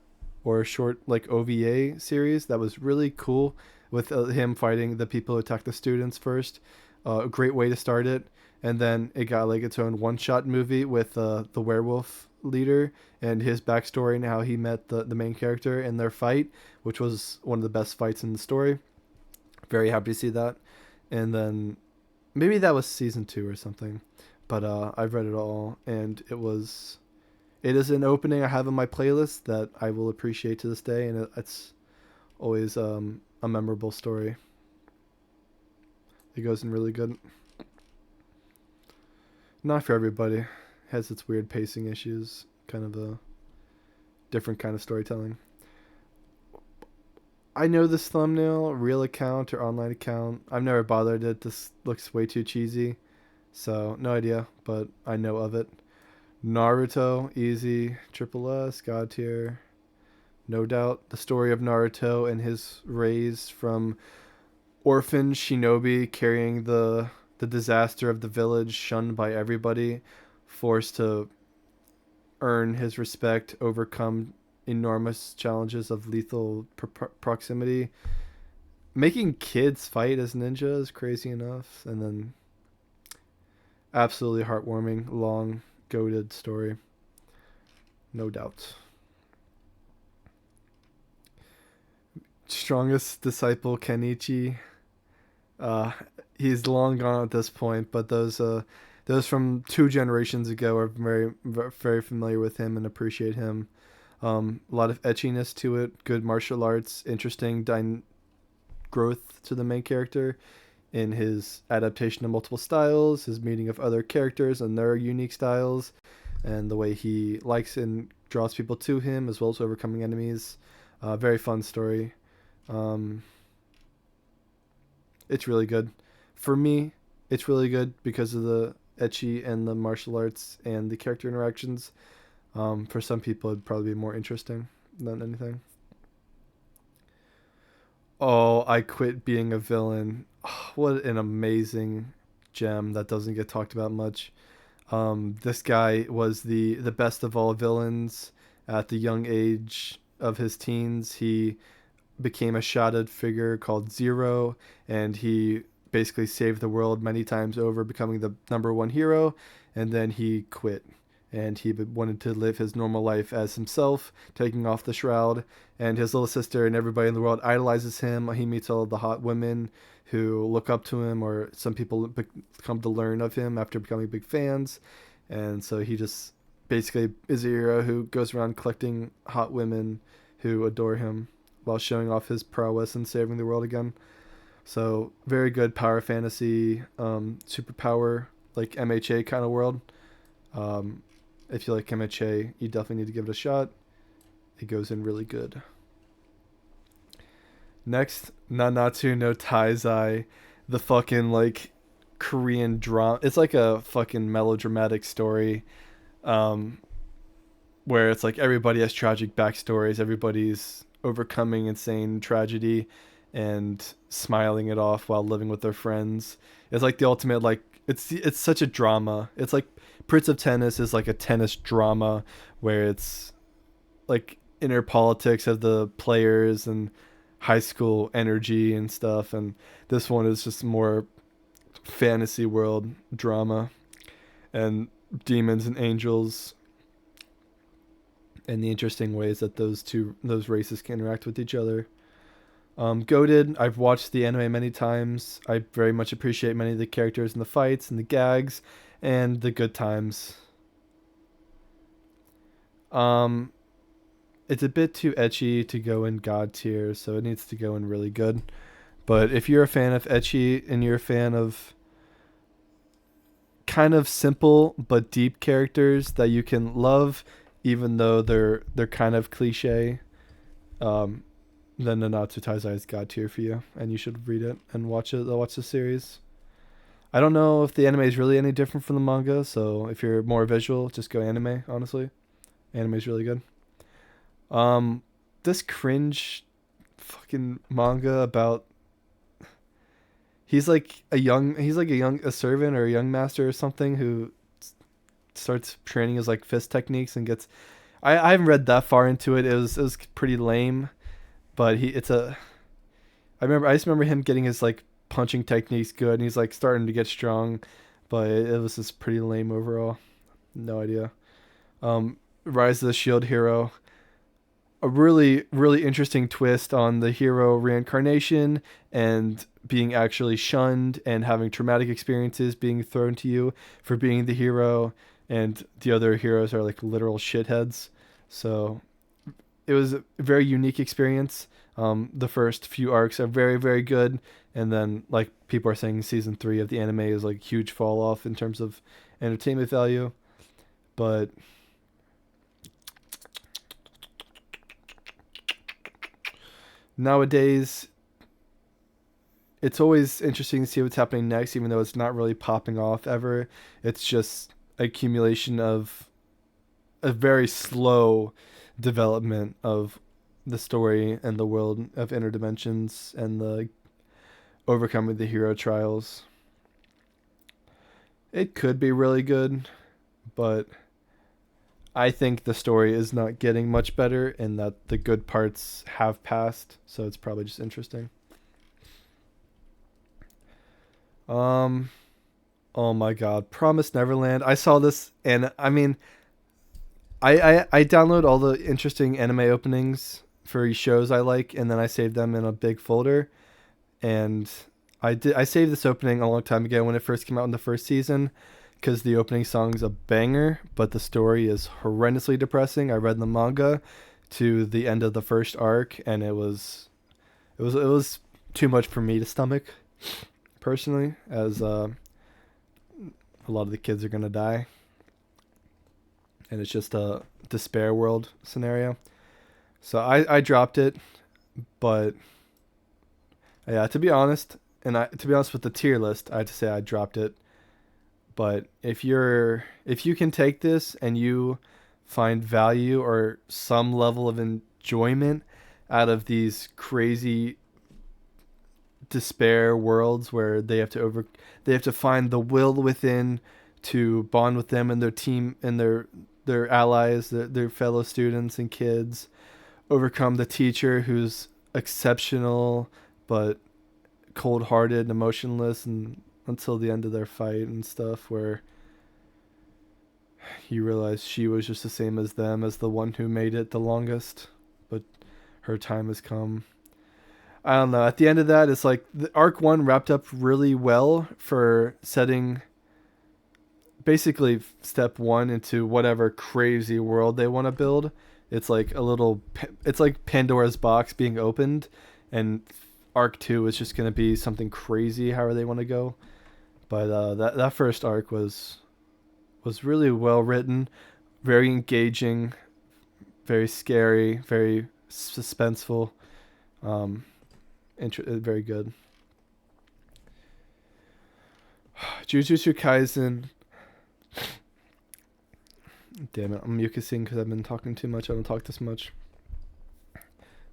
or a short like OVA series that was really cool with him fighting the people who attacked the students first. A great way to start it. And then it got like its own one-shot movie with the werewolf leader and his backstory and how he met the main character in their fight, which was one of the best fights in the story. Very happy to see that. And then maybe that was season 2 or something, but I've read it all, and it is an opening I have in my playlist that I will appreciate to this day, and it's always a memorable story. It goes in really good. Not for everybody. It has its weird pacing issues. Kind of a different kind of storytelling. I know this thumbnail, real account or online account. I've never bothered it. This looks way too cheesy. So, no idea, but I know of it. Naruto, easy. Triple S, God tier. No doubt. The story of Naruto and his raise from orphan shinobi carrying the disaster of the village, shunned by everybody, forced to earn his respect, overcome enormous challenges of lethal proximity. Making kids fight as ninjas is crazy enough, and then absolutely heartwarming, long, goated story. No doubt. Strongest disciple Kenichi. Uh, he's long gone at this point, but those from 2 generations ago are very familiar with him and appreciate him. A lot of etchiness to it, good martial arts, interesting growth to the main character in his adaptation of multiple styles, his meeting of other characters and their unique styles, and the way he likes and draws people to him, as well as overcoming enemies. Very fun story. Um, it's really good. For me, it's really good because of the etchy and the martial arts and the character interactions. For some people, it'd probably be more interesting than anything. Oh, I quit being a villain. Oh, what an amazing gem that doesn't get talked about much. This guy was the best of all villains at the young age of his teens. He became a shadowed figure called Zero, and he basically saved the world many times over, becoming the number one hero. And then he quit, and he wanted to live his normal life as himself, taking off the shroud. And his little sister and everybody in the world idolizes him. He meets all the hot women who look up to him, or some people come to learn of him after becoming big fans. And so he just basically is a hero who goes around collecting hot women who adore him while showing off his prowess and saving the world again. So very good power fantasy, superpower, like MHA kind of world. Um, if you like MHA, you definitely need to give it a shot. It goes in really good. Next, Nanatsu no Taizai, the fucking like Korean drama. It's like a fucking melodramatic story, um, where it's like everybody has tragic backstories. Everybody's overcoming insane tragedy and smiling it off while living with their friends. It's like the ultimate like it's such a drama. It's like Prince of Tennis is like a tennis drama where it's like inner politics of the players and high school energy and stuff, and this one is just more fantasy world drama and demons and angels and the interesting ways that those races can interact with each other. Goated, I've watched the anime many times. I very much appreciate many of the characters and the fights and the gags and the good times. Um, it's a bit too ecchi to go in God tier, so it needs to go in really good. But if you're a fan of ecchi and you're a fan of kind of simple but deep characters that you can love, even though they're kind of cliche, um, then Nanatsu Taizai is God tier for you, and you should read it and watch it. Watch the series. I don't know if the anime is really any different from the manga, so if you're more visual, just go anime. Honestly, anime is really good. Um, this cringe fucking manga about he's like a servant or a young master or something who starts training his like fist techniques and gets. I haven't read that far into it. It was pretty lame, but I just remember him getting his like punching techniques good, and he's like starting to get strong, but it was just pretty lame overall. No idea. Rise of the Shield Hero, a really interesting twist on the hero reincarnation and being actually shunned and having traumatic experiences being thrown to you for being the hero, and the other heroes are like literal shitheads. So it was a very unique experience. The first few arcs are very good, and then like people are saying, season 3 of the anime is like huge fall off in terms of entertainment value. But nowadays, it's always interesting to see what's happening next, even though it's not really popping off ever. It's just accumulation of a very slow development of the story and the world of interdimensions and the overcoming the hero trials. It could be really good, but I think the story is not getting much better and that the good parts have passed, so it's probably just interesting. Um oh my god, Promise Neverland. I saw this and I mean I download all the interesting anime openings for shows I like, and then I save them in a big folder. And I saved this opening a long time ago when it first came out in the first season, because the opening song's a banger, but the story is horrendously depressing. I read the manga to the end of the first arc, and it was too much for me to stomach personally, as a lot of the kids are gonna die, and it's just a despair world scenario. So I dropped it, but yeah, to be honest with the tier list, I have to say I dropped it. But if you can take this and you find value or some level of enjoyment out of these crazy despair worlds where they have to find the will within to bond with them and their team and their allies, their fellow students and kids, overcome the teacher who's exceptional but cold-hearted and emotionless, and until the end of their fight and stuff, where you realize she was just the same as them, as the one who made it the longest, but her time has come. I don't know. At the end of that, it's like the arc 1 wrapped up really well for setting basically step 1 into whatever crazy world they want to build. It's like Pandora's box being opened, and arc 2 is just going to be something crazy however they want to go. But that first arc was really well written, very engaging, very scary, very suspenseful, um, very good. Jujutsu Kaisen. Damn it, I'm mucusing because I've been talking too much. I don't talk this much.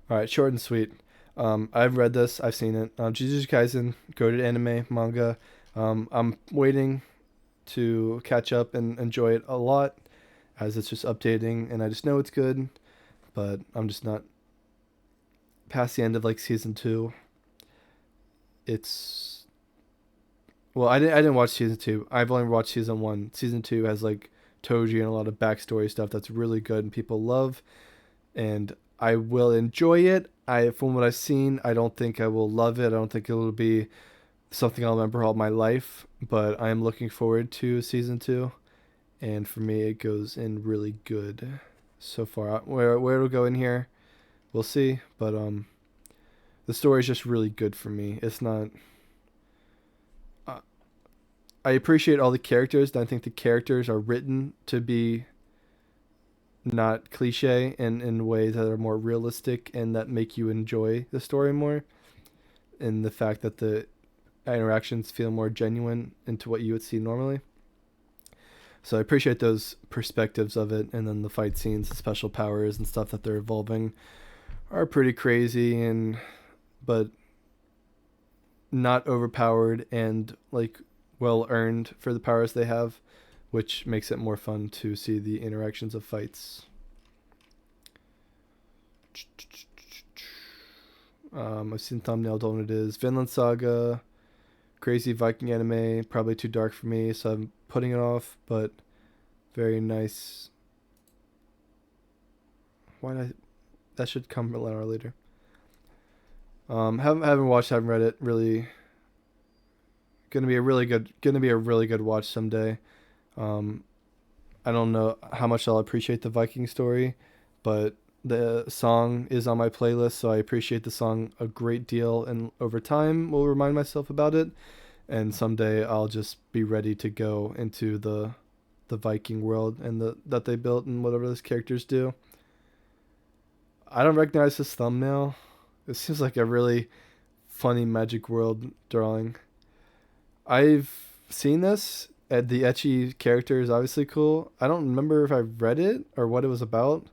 All right, short and sweet. I've read this. I've seen it. Jujutsu Kaisen, goated anime, manga. I'm waiting to catch up and enjoy it a lot, as it's just updating, and I just know it's good, but I'm just not past the end of like season 2. It's I didn't watch season 2. I've only watched season 1. Season 2 has like Toji and a lot of backstory stuff that's really good and people love, and I will enjoy it. From what I've seen, I don't think I will love it. I don't think it'll be something I'll remember all my life. But I am looking forward to season 2, and for me, it goes in really good so far. Where it'll go in here, we'll see. But the story is just really good for me. It's not. Uh, I appreciate all the characters, and I think the characters are written to be not cliche and in ways that are more realistic and that make you enjoy the story more. And the fact that the interactions feel more genuine into what you would see normally. So I appreciate those perspectives of it, and then the fight scenes, the special powers and stuff that they're evolving are pretty crazy and but not overpowered and like well earned for the powers they have, which makes it more fun to see the interactions of fights. I've seen thumbnail, don't know what it is. Vinland Saga, crazy Viking anime, probably too dark for me, so I'm putting it off, but very nice. Why not? That should come an hour later. Haven't watched, haven't read it. Really, gonna be a really good watch someday. Um, I don't know how much I'll appreciate the Viking story, but the song is on my playlist, so I appreciate the song a great deal. And over time, will remind myself about it. And someday I'll just be ready to go into the Viking world and the that they built and whatever those characters do. I don't recognize this thumbnail. It seems like a really funny Magic World drawing. I've seen this. The etchy character is obviously cool. I don't remember if I read it or what it was about,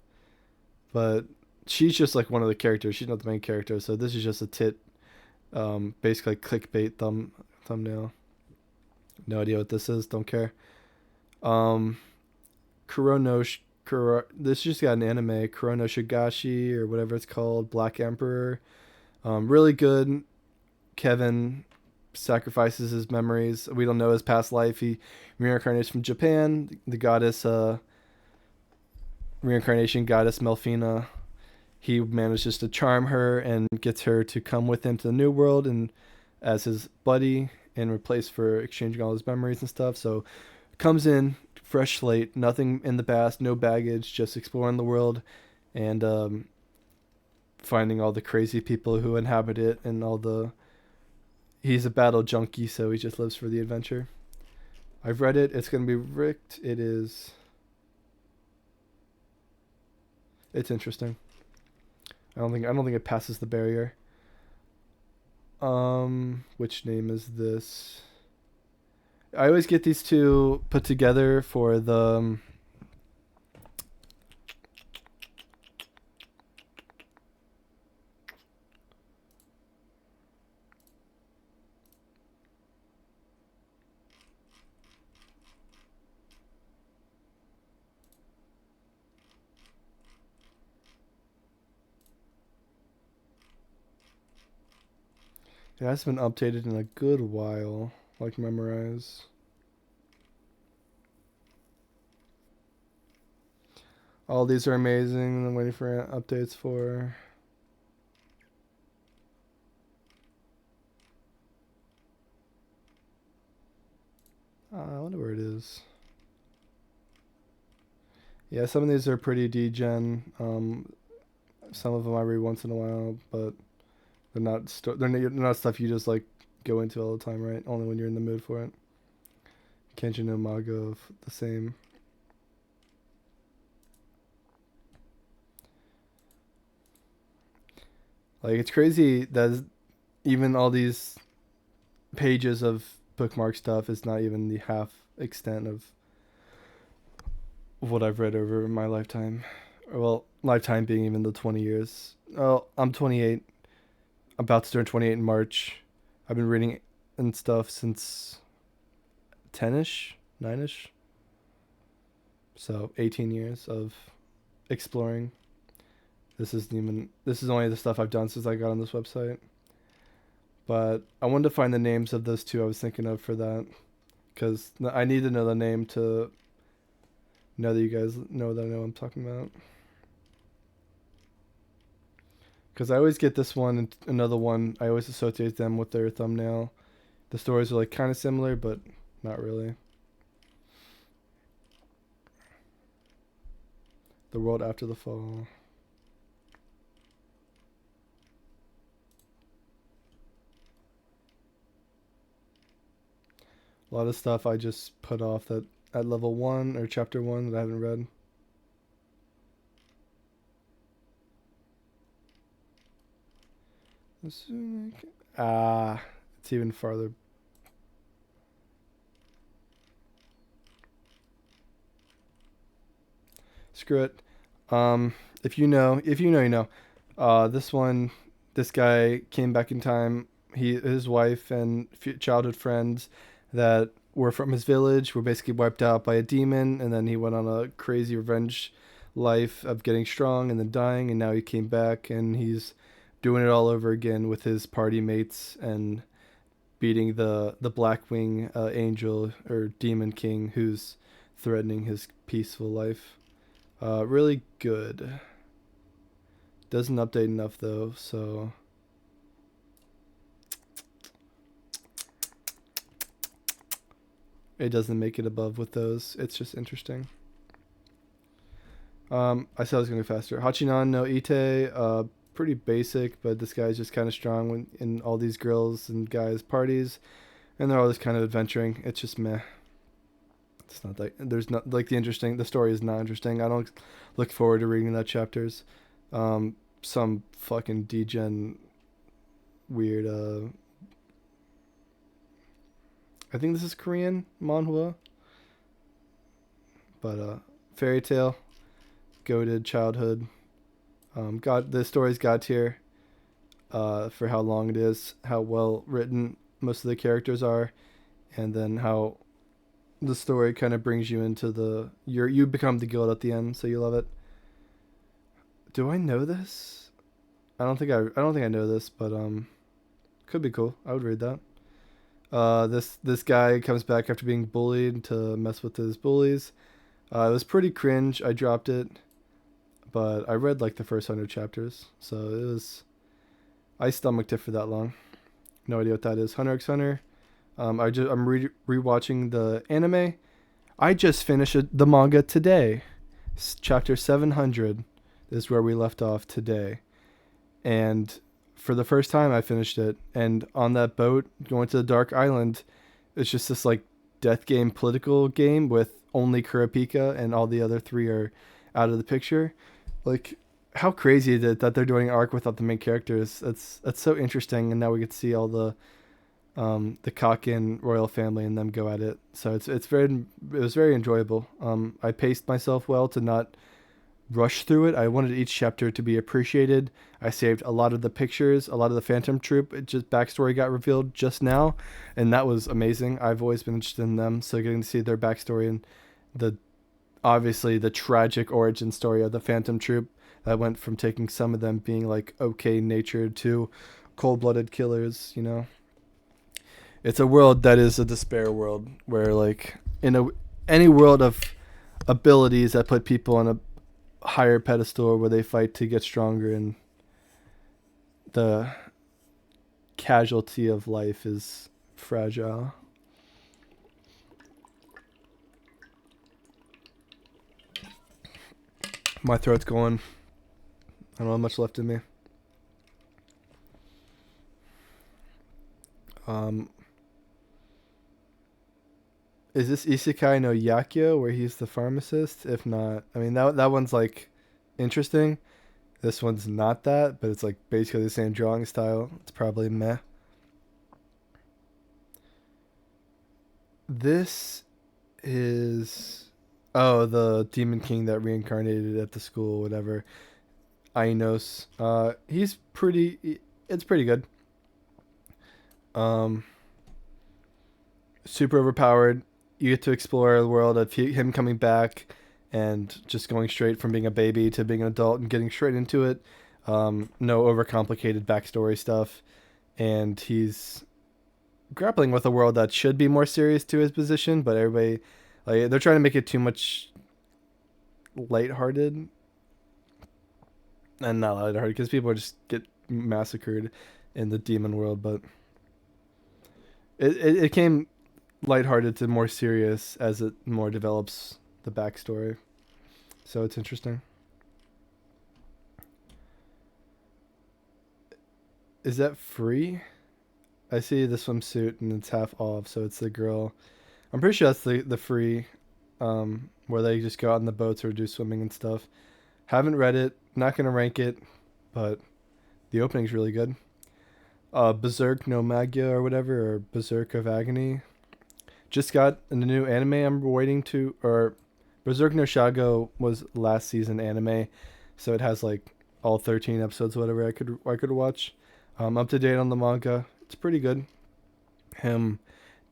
but she's just like one of the characters. She's not the main character, so this is just a basically clickbait thumbnail. No idea what this is. Don't care. Um, This just got an anime. Kurono Shigashi or whatever it's called. Black Emperor. Really good. Kevin sacrifices his memories. We don't know his past life. He reincarnates from Japan. The goddess, reincarnation goddess Melfina. He manages to charm her and gets her to come with him to the new world and as his buddy and replace for exchanging all his memories and stuff. So comes in fresh slate, nothing in the past, no baggage, just exploring the world and finding all the crazy people who inhabit it and all the. He's a battle junkie, so he just lives for the adventure. I've read it. It's gonna be ricked. It is. It's interesting. I don't think it passes the barrier. Which name is this? I always get these two put together for the. It hasn't been updated in a good while. Like Memorize. All these are amazing. I'm waiting for updates for. I wonder where it is. Yeah, some of these are pretty degen. Some of them I read once in a while, but they're not stuff you just like go into all the time, right? Only when you're in the mood for it. Kenji no Mago, the same. Like it's crazy that even all these pages of bookmark stuff is not even the half extent of what I've read over my lifetime. Well, lifetime being even the 20 years. Oh, I'm 28. I'm about to turn 28 in March. I've been reading and stuff since 10ish, 9ish. So 18 years of exploring. This is only the stuff I've done since I got on this website. But I wanted to find the names of those two I was thinking of for that, because I need to know the name to know that you guys know that I know what I'm talking about. Because I always get this one and another one. I always associate them with their thumbnail. The stories are like kind of similar, but not really. The World After the Fall. A lot of stuff I just put off that at level 1 or chapter 1 that I haven't read. Ah, it's even farther. Screw it. If you know, you know. This one, this guy came back in time. His wife, and childhood friends that were from his village were basically wiped out by a demon, and then he went on a crazy revenge life of getting strong and then dying, and now he came back and he's doing it all over again with his party mates and beating the Blackwing angel or demon king who's threatening his peaceful life. Really good. Doesn't update enough though, so it doesn't make it above with those. It's just interesting. I said I was gonna be faster. Hachinan no Ite, pretty basic, but this guy's just kind of strong when in all these girls and guys parties, and they're all just kind of adventuring. It's just meh. It's not that there's not like the story is not interesting. I don't look forward to reading that chapters. Some fucking degen weird. I think this is Korean manhua, but fairy tale, goated childhood. God, the story's god tier. For how long it is, how well written most of the characters are, and then how the story kind of brings you into you become the guild at the end, so you love it. Do I know this? I don't think I know this, but could be cool. I would read that. This guy comes back after being bullied to mess with his bullies. It was pretty cringe. I dropped it, but I read like the first 100 chapters, so it was. I stomached it for that long. No idea what that is. Hunter x Hunter. I'm rewatching the anime. I just finished the manga today. Chapter 700 is where we left off today, and for the first time I finished it. And on that boat going to the Dark Island, it's just this like death game political game with only Kurapika and all the other three are out of the picture. Like how crazy is it that they're doing an arc without the main characters? That's so interesting, and now we get to see all the Kakin royal family and them go at it. So it was very enjoyable. I paced myself well to not rush through it. I wanted each chapter to be appreciated. I saved a lot of the pictures, a lot of the Phantom Troop. It just backstory got revealed just now, and that was amazing. I've always been interested in them, so getting to see their backstory and the obviously the tragic origin story of the Phantom Troop that went from taking some of them being like okay natured to cold-blooded killers. It's a world that is a despair world where like any world of abilities that put people on a higher pedestal where they fight to get stronger, and the casualty of life is fragile. My throat's going. I don't have much left in me. Is this Isekai no Yakyo where he's the pharmacist? If not, I mean that one's like interesting. This one's not that, but it's like basically the same drawing style. It's probably meh. This is the Demon King that reincarnated at the school, whatever. Ainos. He's pretty. It's pretty good. Um, Super overpowered. You get to explore the world of him coming back and just going straight from being a baby to being an adult and getting straight into it. No overcomplicated backstory stuff, and he's grappling with a world that should be more serious to his position, but everybody like they're trying to make it too much lighthearted. and not lighthearted because people just get massacred in the demon world. But it came lighthearted to more serious as it more develops the backstory. So it's interesting. Is that free? I see the swimsuit and it's half off, so it's the girl. I'm pretty sure that's the free, where they just go out on the boats or do swimming and stuff. Haven't read it. Not gonna rank it, but the opening's really good. Berserk no Magia or whatever, or Berserk of Agony. Just got a new anime I'm waiting to, or Berserk no Shago was last season anime, so it has like all 13 episodes, whatever I could watch. Up to date on the manga. It's pretty good. Him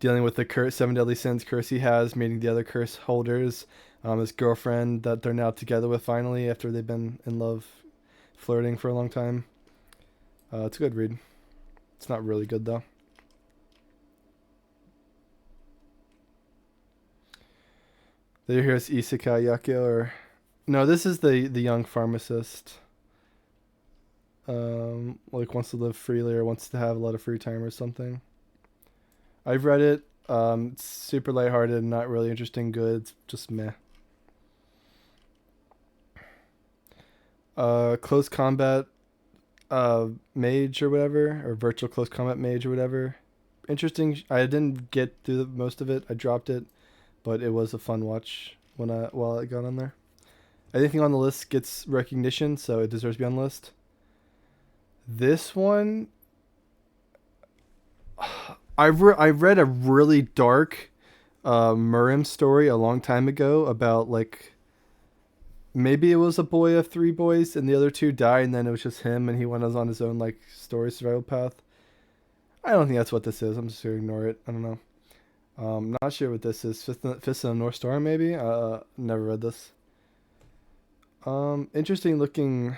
dealing with the curse, seven deadly sins curse he has, meeting the other curse holders, his girlfriend that they're now together with finally after they've been in love, flirting for a long time. It's a good read. It's not really good though. Did you hear it's Isekai Yakyo or no? This is the young pharmacist. Like wants to live freely or wants to have a lot of free time or something. I've read it. It's super lighthearted, not really interesting. Good, it's just meh. Close combat, mage or whatever, or virtual close combat mage or whatever. Interesting. I didn't get through most of it. I dropped it, but it was a fun watch while I got on there. Anything on the list gets recognition, so it deserves to be on the list. This one, I read a really dark Murim story a long time ago about like maybe it was a boy of three boys and the other two died and then it was just him and he went on his own like story survival path. I don't think that's what this is. I'm just gonna ignore it. I don't know. Not sure what this is. Fist of the North Star maybe. Never read this. Interesting looking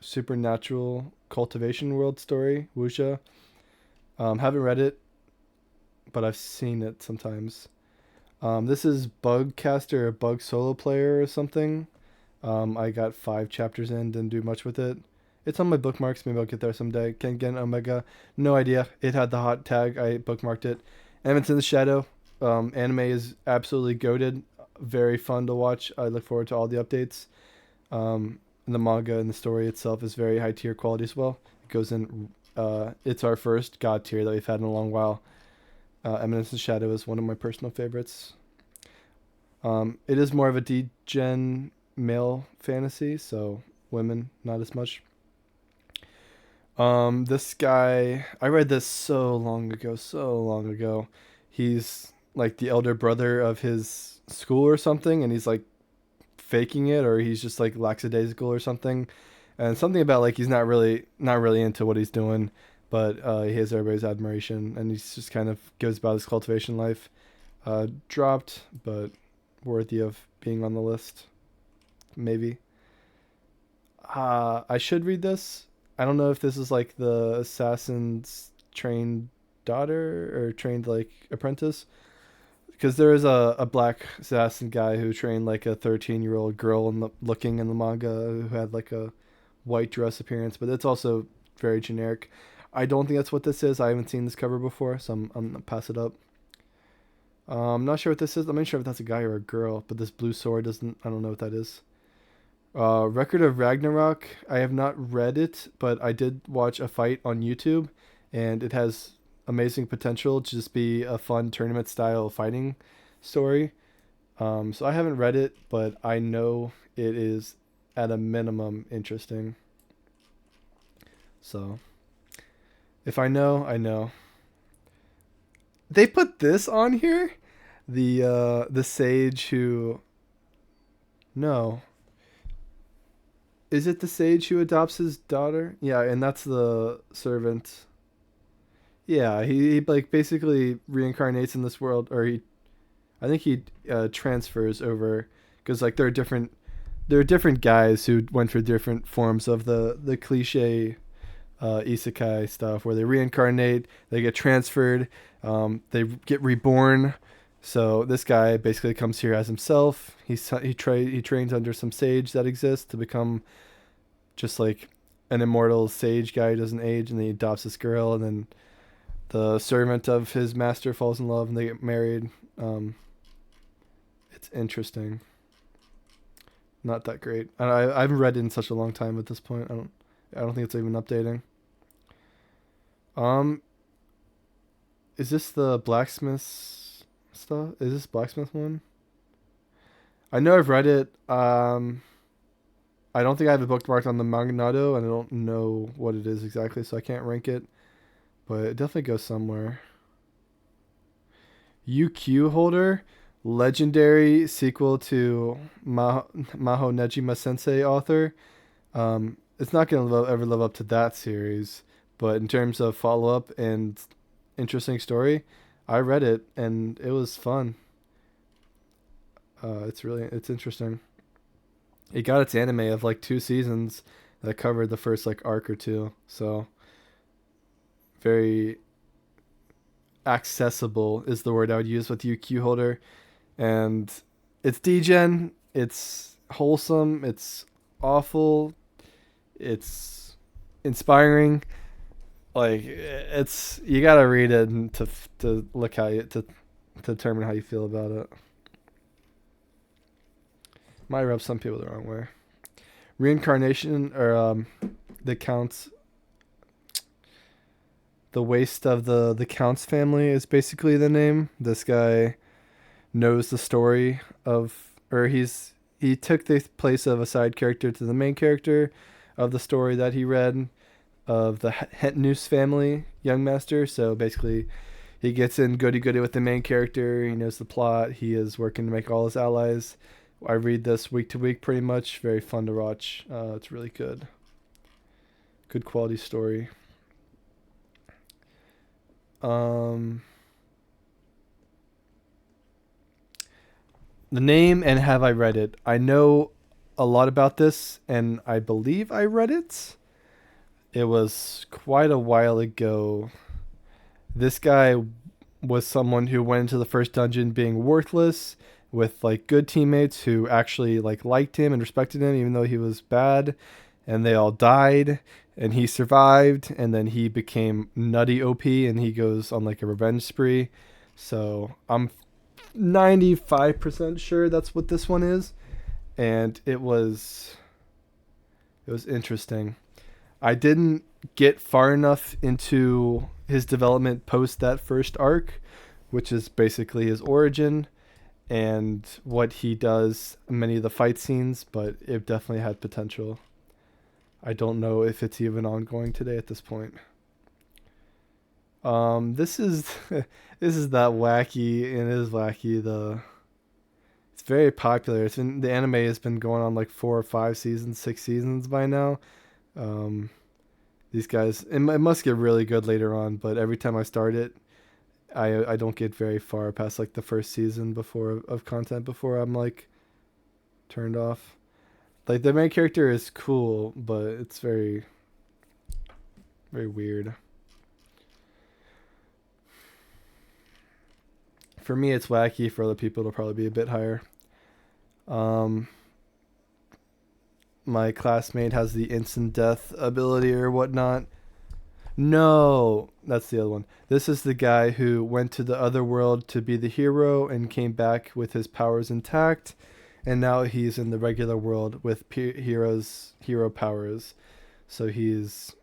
supernatural cultivation world story. Wuxia. Haven't read it, but I've seen it sometimes. This is Bugcaster or Bug Solo Player or something. I got 5 chapters in, didn't do much with it. It's on my bookmarks. Maybe I'll get there someday. Kengen Omega. No idea. It had the hot tag. I bookmarked it. Emmets in the Shadow. Anime is absolutely goated. Very fun to watch. I look forward to all the updates. The manga and the story itself is very high tier quality as well. It goes in. It's our first god tier that we've had in a long while. Eminence and Shadow is one of my personal favorites. It is more of a D-gen male fantasy, so women not as much. This guy, I read this so long ago. He's like the elder brother of his school or something, and he's like faking it, or he's just like lackadaisical or something. And something about like he's not really into what he's doing, but he has everybody's admiration, and he's just kind of goes about his cultivation life. Dropped, but worthy of being on the list, maybe. I should read this. I don't know if this is like the assassin's trained daughter or trained like apprentice, because there is a black assassin guy who trained like a 13-year-old girl looking in the manga who had like a white dress appearance, but it's also very generic. I don't think that's what this is. I haven't seen this cover before, so I'm gonna pass it up. I'm not sure what this is. I'm not sure if that's a guy or a girl, but this blue sword doesn't. I don't know what that is. Record of Ragnarok. I have not read it, but I did watch a fight on YouTube, and it has amazing potential to just be a fun tournament style fighting story. So I haven't read it, but I know it is at a minimum interesting. So if I know, I know. They put this on here. The sage who no. Is it the sage who adopts his daughter? Yeah, and that's the servant. Yeah, he like basically reincarnates in this world, or I think he transfers over because like there are different guys who went through different forms of the cliche isekai stuff where they reincarnate, they get transferred, they get reborn. So this guy basically comes here as himself. He trains under some sage that exists to become just like an immortal sage guy who doesn't age, and then he adopts this girl, and then the servant of his master falls in love, and they get married. Um, it's interesting. Not that great. I haven't read it in such a long time at this point. I don't think it's even updating. Um, is this the blacksmith stuff? Is this blacksmith one? I know I've read it. I don't think I have it bookmarked on the Manganado, and I don't know what it is exactly, so I can't rank it. But it definitely goes somewhere. UQ Holder, legendary sequel to Maho Nejima Sensei author. It's not going to ever live up to that series, but in terms of follow up and interesting story, I read it and it was fun. It's interesting. It got its anime of like 2 seasons that covered the first like arc or two, so very accessible is the word I would use with UQ Holder, and it's degen, it's wholesome, it's awful, it's inspiring. Like it's you gotta read it and to look how you to determine how you feel about it. Might rub some people the wrong way. Reincarnation or the counts the waste of the Counts family is basically the name. This guy knows the story of, or he took the place of a side character to the main character of the story that he read of the Hetnus family young master. So basically, he gets in goody goody with the main character. He knows the plot. He is working to make all his allies. I read this week to week pretty much. Very fun to watch. It's really good. Good quality story. The name and have I read it? I know a lot about this, and I believe I read it. It was quite a while ago. This guy was someone who went into the first dungeon being worthless, with like good teammates who actually like liked him and respected him even though he was bad, and they all died and he survived, and then he became nutty OP and he goes on like a revenge spree. So I'm 95% sure that's what this one is, and it was interesting. I didn't get far enough into his development post that first arc, which is basically his origin and what he does in many of the fight scenes, but it definitely had potential. I don't know if it's even ongoing today at this point. This is this is that wacky, and it is wacky. It's very popular. The anime has been going on like 4 or 5 seasons, 6 seasons by now. Um, these guys, it must get really good later on, but every time I start it, I don't get very far past like the first season before of content before I'm like turned off. Like the main character is cool, but it's very very weird. For me, it's wacky. For other people, it'll probably be a bit higher. Um, my classmate has the instant death ability or whatnot. No, that's the other one. This is the guy who went to the other world to be the hero and came back with his powers intact, and now he's in the regular world with hero powers. So he's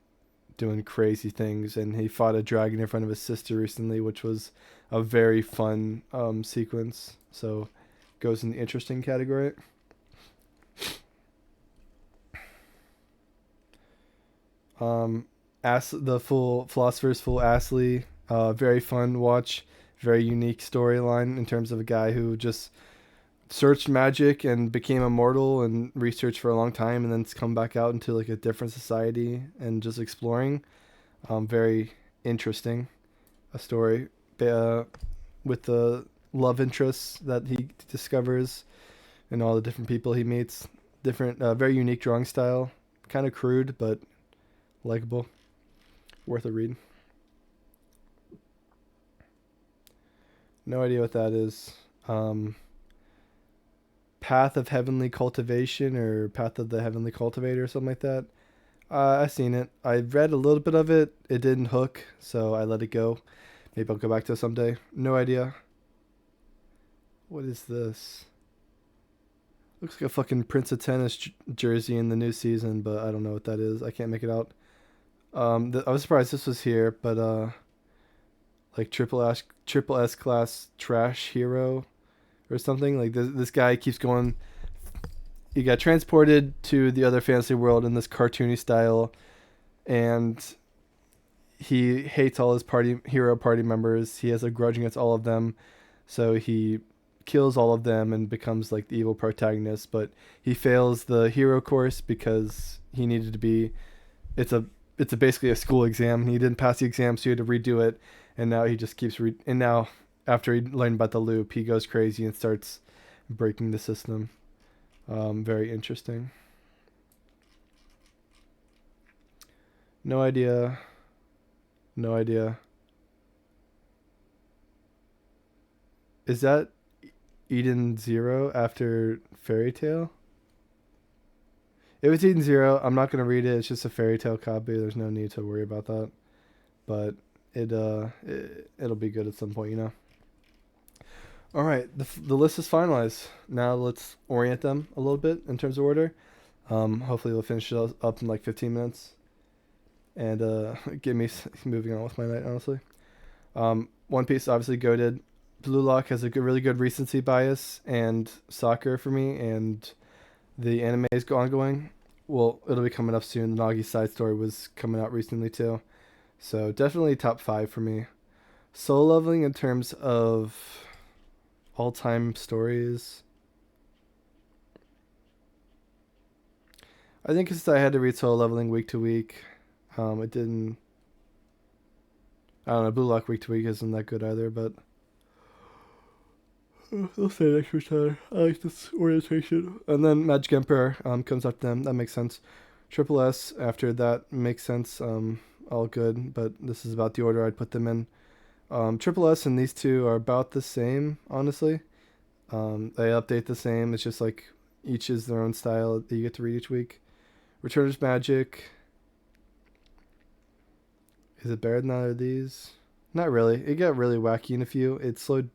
doing crazy things, and he fought a dragon in front of his sister recently, which was a very fun sequence. So goes in the interesting category. The full Philosopher's Full Astley, very fun watch, very unique storyline in terms of a guy who just searched magic and became immortal and researched for a long time, and then it's come back out into like a different society and just exploring. Very interesting, a story with the love interests that he discovers and all the different people he meets. Different, very unique drawing style, kind of crude but likable, worth a read. No idea what that is. Path of Heavenly Cultivation or Path of the Heavenly Cultivator or something like that. I seen it. I read a little bit of it. It didn't hook, so I let it go. Maybe I'll go back to it someday. No idea. What is this? Looks like a fucking Prince of Tennis jersey in the new season, but I don't know what that is. I can't make it out. I was surprised this was here, but like triple S class trash hero or something. Like this guy keeps going. He got transported to the other fantasy world in this cartoony style, and he hates all his party members. He has a grudge against all of them, so he kills all of them and becomes like the evil protagonist. But he fails the hero course because he needed to be. It's a basically a school exam. He didn't pass the exam, so he had to redo it. And now he just keeps and now after he learned about the loop, he goes crazy and starts breaking the system. Very interesting. No idea. No idea. Is that Eden Zero after Fairy Tale? It was Eden Zero. I'm not gonna read it. It's just a Fairy Tale copy. There's no need to worry about that. But it'll be good at some point, you know. All right, the list is finalized. Now let's orient them a little bit in terms of order. Hopefully we'll finish it up in like 15 minutes, and get me moving on with my night. Honestly, One Piece obviously goated. Blue Lock has a really good recency bias and soccer for me, and the anime is ongoing. Well, it'll be coming up soon. The Nagi side story was coming out recently too, so definitely top 5 for me. Soul Leveling in terms of all-time stories. I think because I had to read Soul Leveling week to week, it didn't. I don't know. Blue Lock week to week isn't that good either, but I'll say it extra time. I like this orientation. And then Magic Emperor comes up to them. That makes sense. Triple S after that makes sense. All good, but this is about the order I'd put them in. Triple S and these two are about the same, honestly. They update the same. It's just like each is their own style that you get to read each week. Returner's Magic. Is it better than either of these? Not really. It got really wacky in a few. It slowed.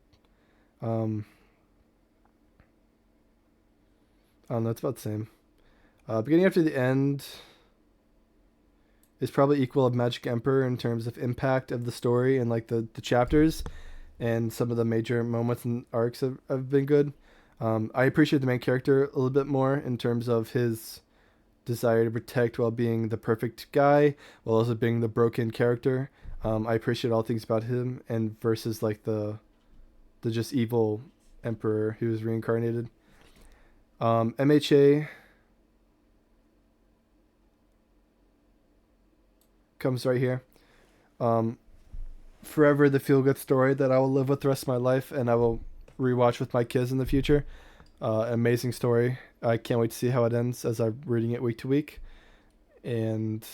I don't know. It's about the same. Beginning after the end is probably equal of Magic Emperor in terms of impact of the story and like the chapters, and some of the major moments and arcs have been good. I appreciate the main character a little bit more in terms of his desire to protect while being the perfect guy, while also being the broken character. I appreciate all things about him, and versus like the just evil emperor who was reincarnated. MHA comes right here. Forever the feel good story that I will live with the rest of my life, and I will rewatch with my kids in the future. Amazing story. I can't wait to see how it ends as I'm reading it week to week, and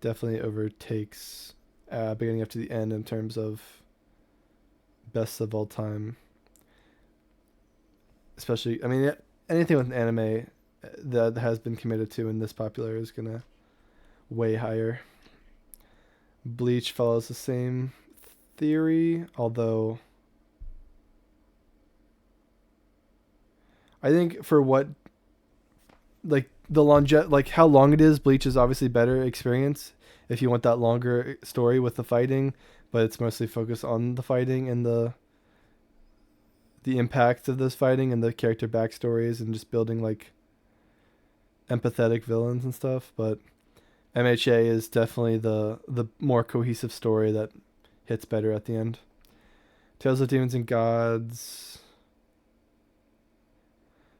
definitely overtakes beginning up to the end in terms of best of all time. Especially, I mean, anything with an anime that has been committed to and this popular is gonna way higher. Bleach follows the same theory, although I think for what, like like how long it is, Bleach is obviously better experience if you want that longer story with the fighting, but it's mostly focused on the fighting and the impacts of this fighting and the character backstories and just building like empathetic villains and stuff. But MHA is definitely the more cohesive story that hits better at the end. Tales of Demons and Gods.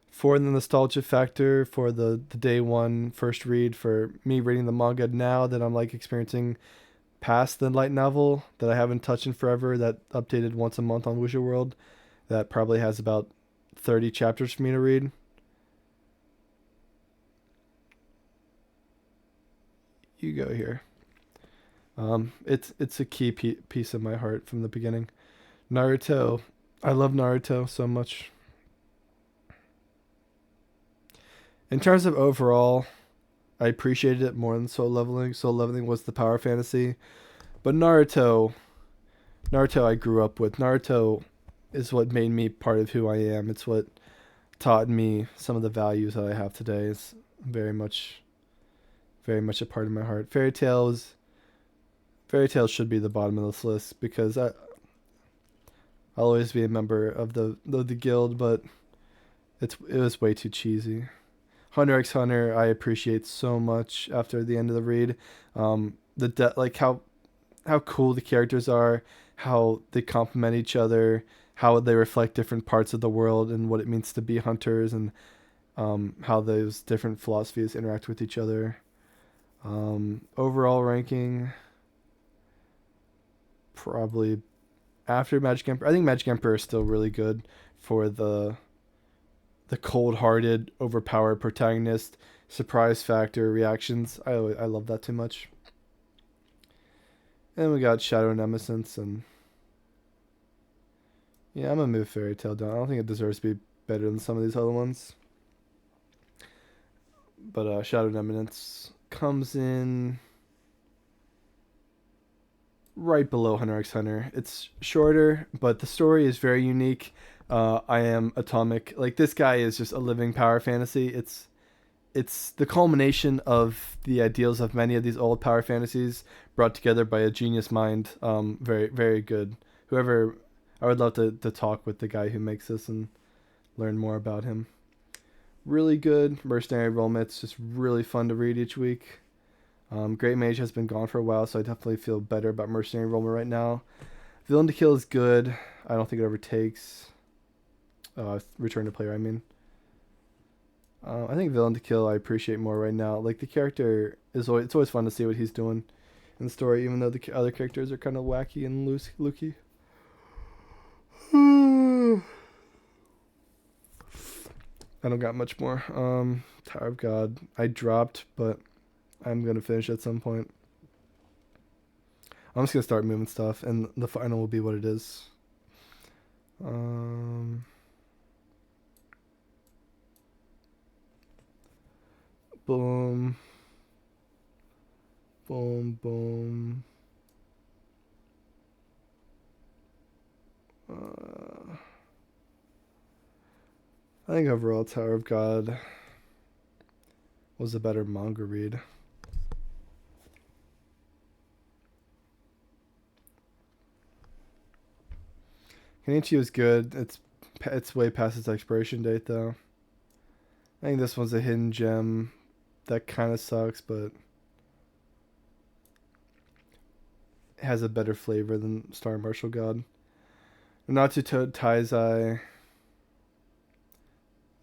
For the nostalgia factor, for the day one first read, for me reading the manga now that I'm like experiencing past the light novel that I haven't touched in forever, that updated once a month on Wuxia World, that probably has about 30 chapters for me to read. You go here. It's a key piece of my heart from the beginning. Naruto. I love Naruto so much. In terms of overall, I appreciated it more than Soul Leveling. Soul Leveling was the power fantasy, but Naruto I grew up with. Naruto is what made me part of who I am. It's what taught me some of the values that I have today. It's very much a part of my heart. Fairy tales should be the bottom of this list because I'll always be a member of the guild, but it was way too cheesy. Hunter x Hunter I appreciate so much after the end of the read. Like how cool the characters are, how they complement each other, how they reflect different parts of the world and what it means to be hunters, and how those different philosophies interact with each other. Overall ranking, probably after Magic Emperor. I think Magic Emperor is still really good for the cold-hearted, overpowered protagonist, surprise factor, reactions. I love that too much. And we got Shadow and Emiscence, and yeah, I'm gonna move Fairy Tail down. I don't think it deserves to be better than some of these other ones. But Shadow and Eminence comes in right below Hunter x Hunter. It's shorter, but the story is very unique. I am Atomic. Like, this guy is just a living power fantasy. It's the culmination of the ideals of many of these old power fantasies brought together by a genius mind. Very, very good. Whoever, I would love to talk with the guy who makes this and learn more about him. Really good. Mercenary Rollmit's just really fun to read each week. Great Mage has been gone for a while, so I definitely feel better about Mercenary Rollmit right now. Villain to Kill is good. I don't think it overtakes Return to Player, I mean. I think Villain to Kill I appreciate more right now. Like, the character it's always fun to see what he's doing in the story, even though the other characters are kind of wacky and lukey. I don't got much more. Tower of God I dropped, but I'm gonna finish at some point. I'm just gonna start moving stuff, and the final will be what it is. Boom. Boom, boom. I think overall Tower of God was a better manga read. Kenichi was good. It's way past its expiration date, though. I think this one's a hidden gem that kind of sucks, but it has a better flavor than Star Martial God. Natsu Taizai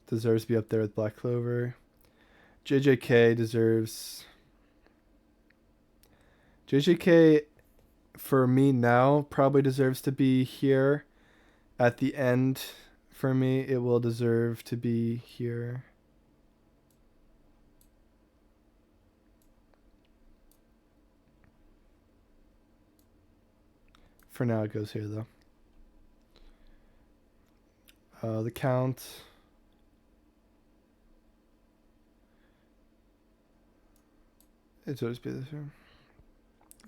deserves to be up there with Black Clover. JJK deserves... JJK, for me now, probably deserves to be here. At the end, for me, it will deserve to be here. For now, it goes here, though. The Count. It deserves to be this here.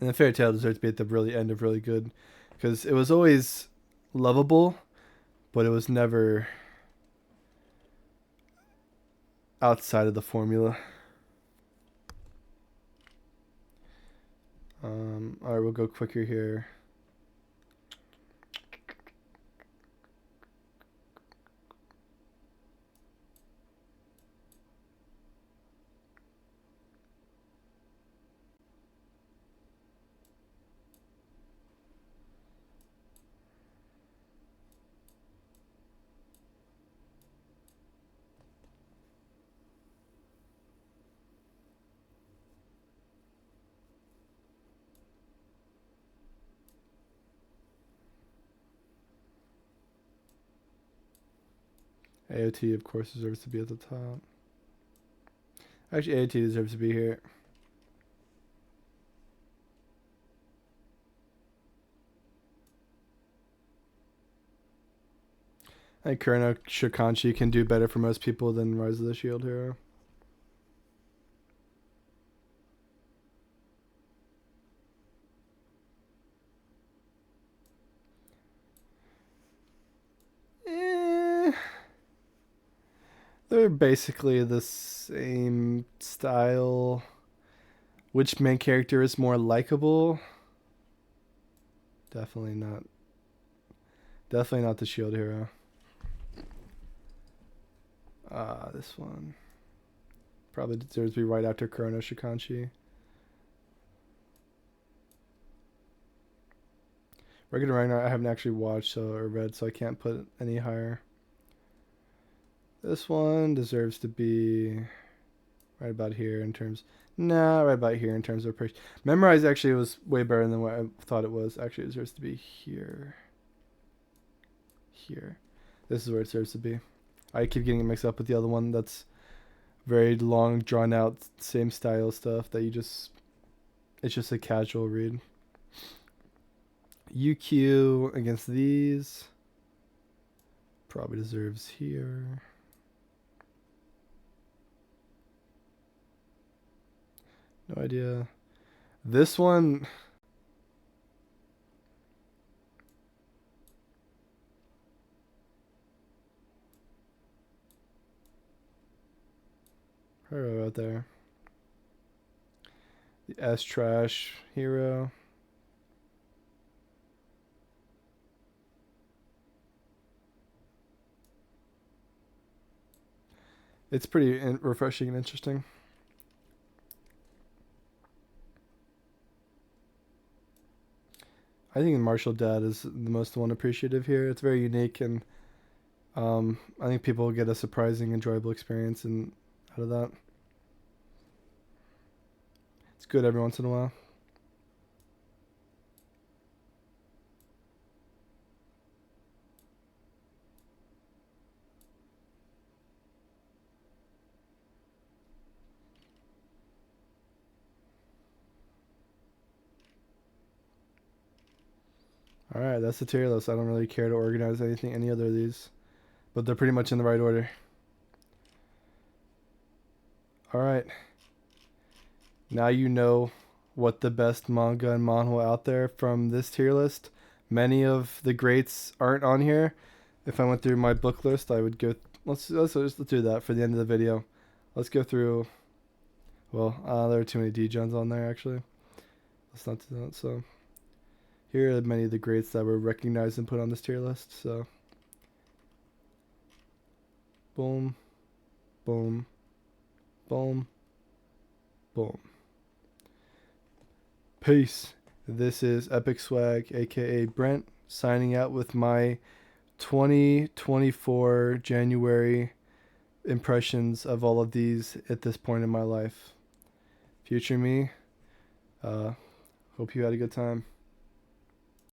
And the Fairy Tail deserves to be at the really end of really good. Because it was always lovable, but it was never outside of the formula. Alright, we'll go quicker here. AOT, of course, deserves to be at the top. Actually, AOT deserves to be here. I think Kureno Shikanshi can do better for most people than Rise of the Shield Hero. They're basically the same style. Which main character is more likable? Definitely not. Definitely not the Shield Hero. This one probably deserves to be right after Chrono Shikanshi. Regular Ragnarok I haven't actually watched or read, so I can't put any higher. This one deserves to be right about here in terms. Nah, right about here in terms of appreciation. Memorize actually was way better than what I thought it was. Actually, it deserves to be here. Here. This is where it deserves to be. I keep getting it mixed up with the other one that's very long, drawn out, same style stuff that you just. It's just a casual read. UQ against these. Probably deserves here. No idea. This one. Right out there. The S Trash Hero. It's pretty refreshing and interesting. I think Martial Dad is the most one appreciative here. It's very unique, and I think people get a surprising, enjoyable experience out of that. It's good every once in a while. All right, that's the tier list. I don't really care to organize any other of these, but they're pretty much in the right order. All right. Now you know what the best manga and manhwa out there from this tier list. Many of the greats aren't on here. If I went through my book list, I would go. Let's do that for the end of the video. Let's go through. Well, there are too many D-Gens on there actually. Let's not do that. So here are many of the greats that were recognized and put on this tier list. So boom, boom, boom, boom. Peace. This is Epic Swag, aka Brent, signing out with my 2024 January impressions of all of these at this point in my life. Future me, hope you had a good time.